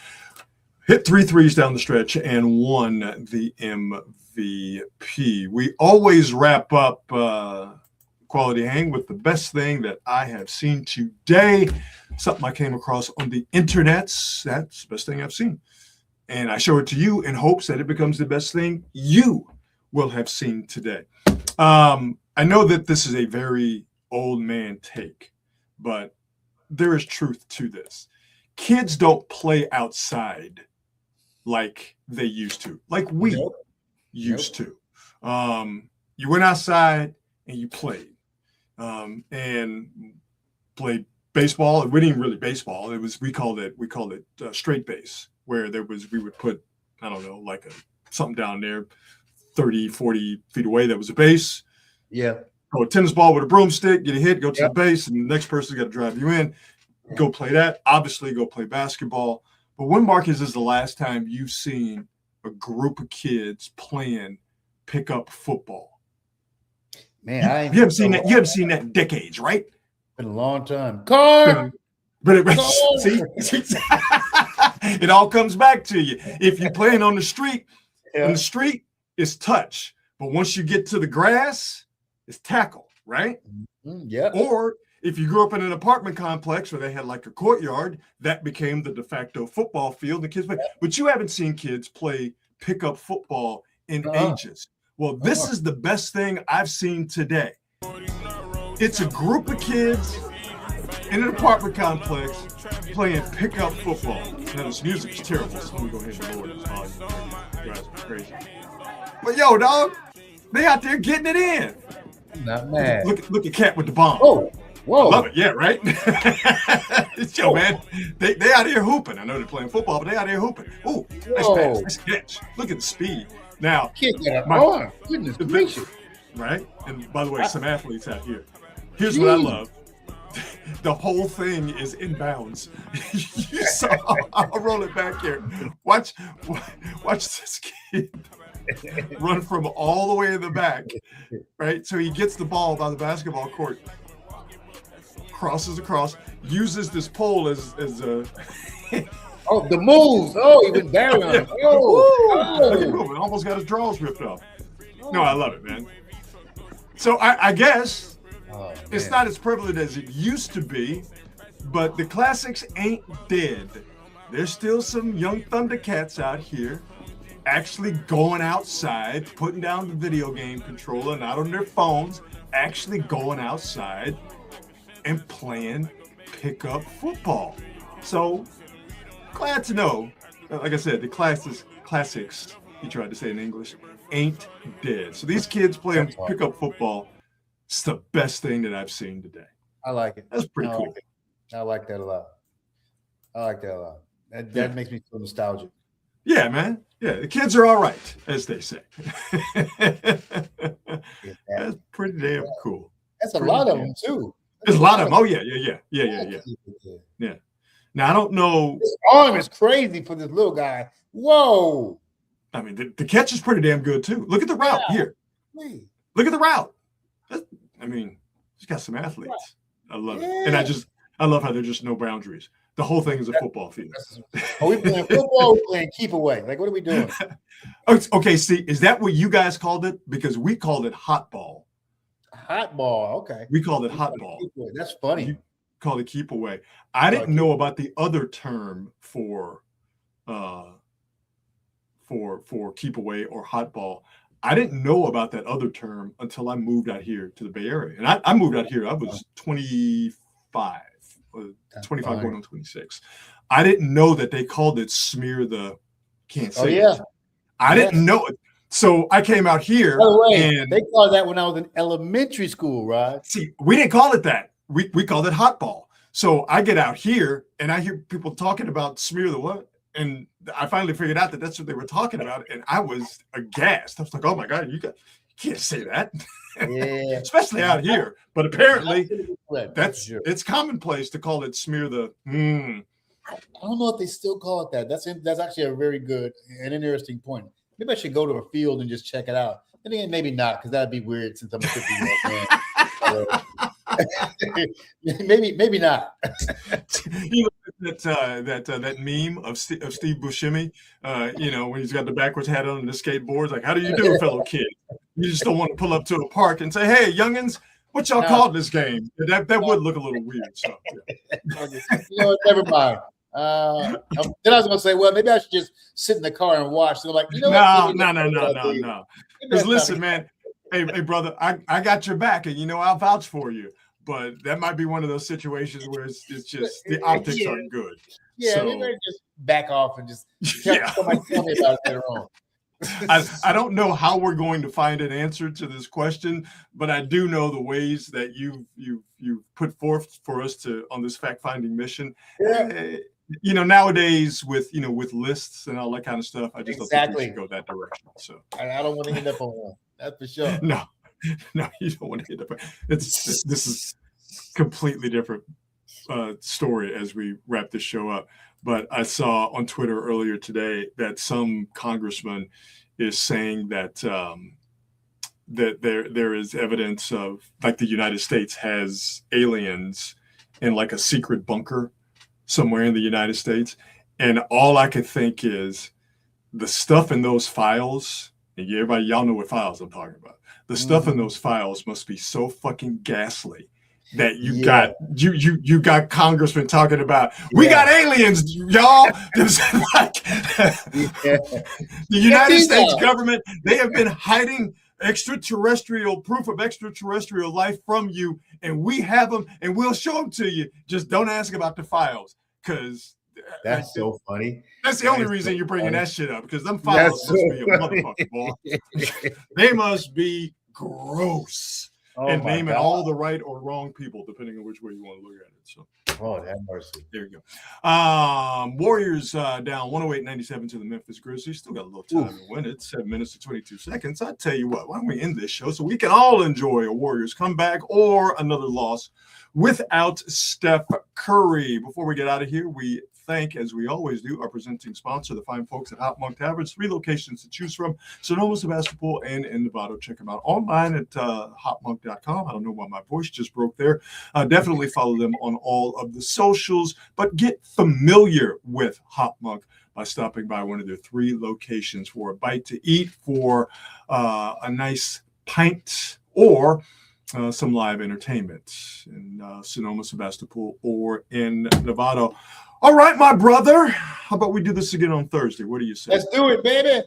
hit 3 threes down the stretch, and won the MVP. We always wrap up Quality Hang with the best thing that I have seen today. Something I came across on the internets. That's the best thing I've seen. And I show it to you in hopes that it becomes the best thing you will have seen today. I know that this is a very old man take, but there is truth to this. Kids don't play outside like they used to, like we used to. You went outside and you played. And played baseball. It wasn't even really baseball. We called it straight base, where we would put, I don't know, like something down there 30, 40 feet away that was a base. Yeah. Throw a tennis ball with a broomstick, get a hit, go to the base, and the next person's got to drive you in. Go play that. Obviously, go play basketball. But when, Marcus, is the last time you've seen a group of kids playing pickup football? Man, you haven't seen that. You haven't seen that in decades, right? Been a long time. Car. See, it all comes back to you. If you're playing on the street, on the street, it's touch. But once you get to the grass, it's tackle, right? Yeah. Or if you grew up in an apartment complex where they had like a courtyard, that became the de facto football field. The kids play. But you haven't seen kids play pickup football in ages. Well, this is the best thing I've seen today. It's a group of kids in an apartment complex playing pickup football. Now, this music is terrible, so let me go ahead and lower this volume. It drives me crazy. But yo, dog, they out there getting it in. Not mad. Look at Cat with the bomb. Oh, whoa. I love it. Yeah, right? Yo, man, they out here hooping. I know they're playing football, but they out here hooping. Ooh, nice pass, nice catch. Look at the speed. Now, goodness gracious. Right? And by the way, some athletes out here. Here's what I love. The whole thing is inbounds. You saw, I'll roll it back here. Watch this kid run from all the way in the back, right? So he gets the ball by the basketball court, crosses across, uses this pole as a oh, the moves. Oh, he went down. Yeah. Oh. Almost got his drawers ripped off. No, I love it, man. So I guess it's not as prevalent as it used to be, but the classics ain't dead. There's still some young Thundercats out here actually going outside, putting down the video game controller, not on their phones, actually going outside and playing pickup football. So glad to know, like I said, the classics, he tried to say in English, ain't dead. So these kids playing pickup football, it's the best thing that I've seen today. I like it. That's pretty cool. I like that a lot. That makes me feel nostalgic. Yeah, man. Yeah, the kids are all right, as they say. That's pretty damn cool. That's a lot of them, too. There's a lot of them. Oh, yeah. Now, I don't know. His arm is crazy for this little guy. Whoa. I mean, the catch is pretty damn good, too. Look at the route here. Look at the route. I mean, he's got some athletes. I love it. And I love how there's just no boundaries. The whole thing is a football field. Are we playing football or we playing keep away? Like, what are we doing? Okay, see, is that what you guys called it? Because we called it hot ball. Hot ball, okay. We called it hot ball. That's funny. You called it keep away. I didn't know about the other term for keep away or hot ball. I didn't know about that other term until I moved out here to the Bay Area. And I moved out here, I was 25 going on 26. I didn't know that they called it smear the can't say it. I didn't know it. So I came out here. By the way, and they called that when I was in elementary school, right? See, we didn't call it that. We called it hot ball. So I get out here and I hear people talking about smear the what? And I finally figured out that that's what they were talking about. And I was aghast. I was like, oh my God, you Can't say that. Yeah. Especially out here. But apparently That's sure. it's commonplace to call it smear the I don't know if they still call it that. That's actually a very good and interesting point. Maybe I should go to a field and just check it out. And then maybe not, because that'd be weird since I'm a 50-year-old man. Maybe not. You know, that meme of Steve Buscemi, when he's got the backwards hat on and the skateboards, like, how do you do, fellow kid? You just don't want to pull up to a park and say, hey, youngins, what y'all call this game? That would look a little weird. So, yeah. Never mind. Then I was going to say, well, maybe I should just sit in the car and watch. So like, no. Because listen, man, hey, brother, I got your back, and I'll vouch for you. But that might be one of those situations where it's just the optics aren't good. Yeah, so, maybe just back off and just somebody tell me about it later on. I don't know how we're going to find an answer to this question, but I do know the ways that you put forth for us on this fact-finding mission. Yeah. Nowadays with lists and all that kind of stuff, I just don't think we should go that direction. So I don't want to end up on one. That's for sure. No, you don't want to end up. This is completely different story as we wrap this show up. But I saw on Twitter earlier today that some congressman is saying that that there is evidence of, like, the United States has aliens in like a secret bunker somewhere in the United States. And all I could think is the stuff in those files, and y'all know what files I'm talking about. The stuff in those files must be so fucking ghastly that you got congressmen talking about, we got aliens, y'all. Like, the United States government, they have been hiding proof of extraterrestrial life from you, and we have them, and we'll show them to you. Just don't ask about the files, because that's so funny. That's the only reason you're bringing that shit up, because them files must be a motherfucker, boy. They must be gross. And naming all the right or wrong people, depending on which way you want to look at it. So, have mercy. There you go. Warriors down 108-97 to the Memphis Grizzlies. Still got a little time to win it. 7 minutes to 22 seconds. I tell you what, why don't we end this show so we can all enjoy a Warriors comeback or another loss without Steph Curry. Before we get out of here, we thank, as we always do, our presenting sponsor, the fine folks at Hot Monk Taverns. 3 locations to choose from: Sonoma, Sebastopol, and in Nevada. Check them out online at hotmonk.com. I don't know why my voice just broke there. Definitely follow them on all of the socials, but get familiar with Hot Monk by stopping by one of their 3 locations for a bite to eat, for a nice pint, or some live entertainment in Sonoma, Sebastopol, or in Nevada. All right, my brother. How about we do this again on Thursday? What do you say? Let's do it, baby.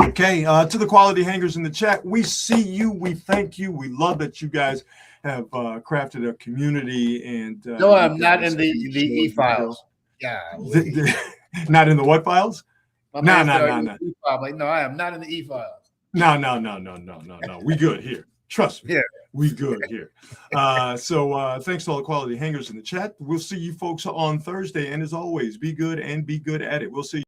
Okay. To the quality hangers in the chat, we see you. We thank you. We love that you guys have crafted a community. And no, I'm not in the e-files. Yeah. Not in the what files? No. Like, no, I am not in the e-files. No. We good here. Trust me. Yeah. We good here. So thanks to all the quality hangers in the chat. We'll see you folks on Thursday. And as always, be good and be good at it. We'll see you.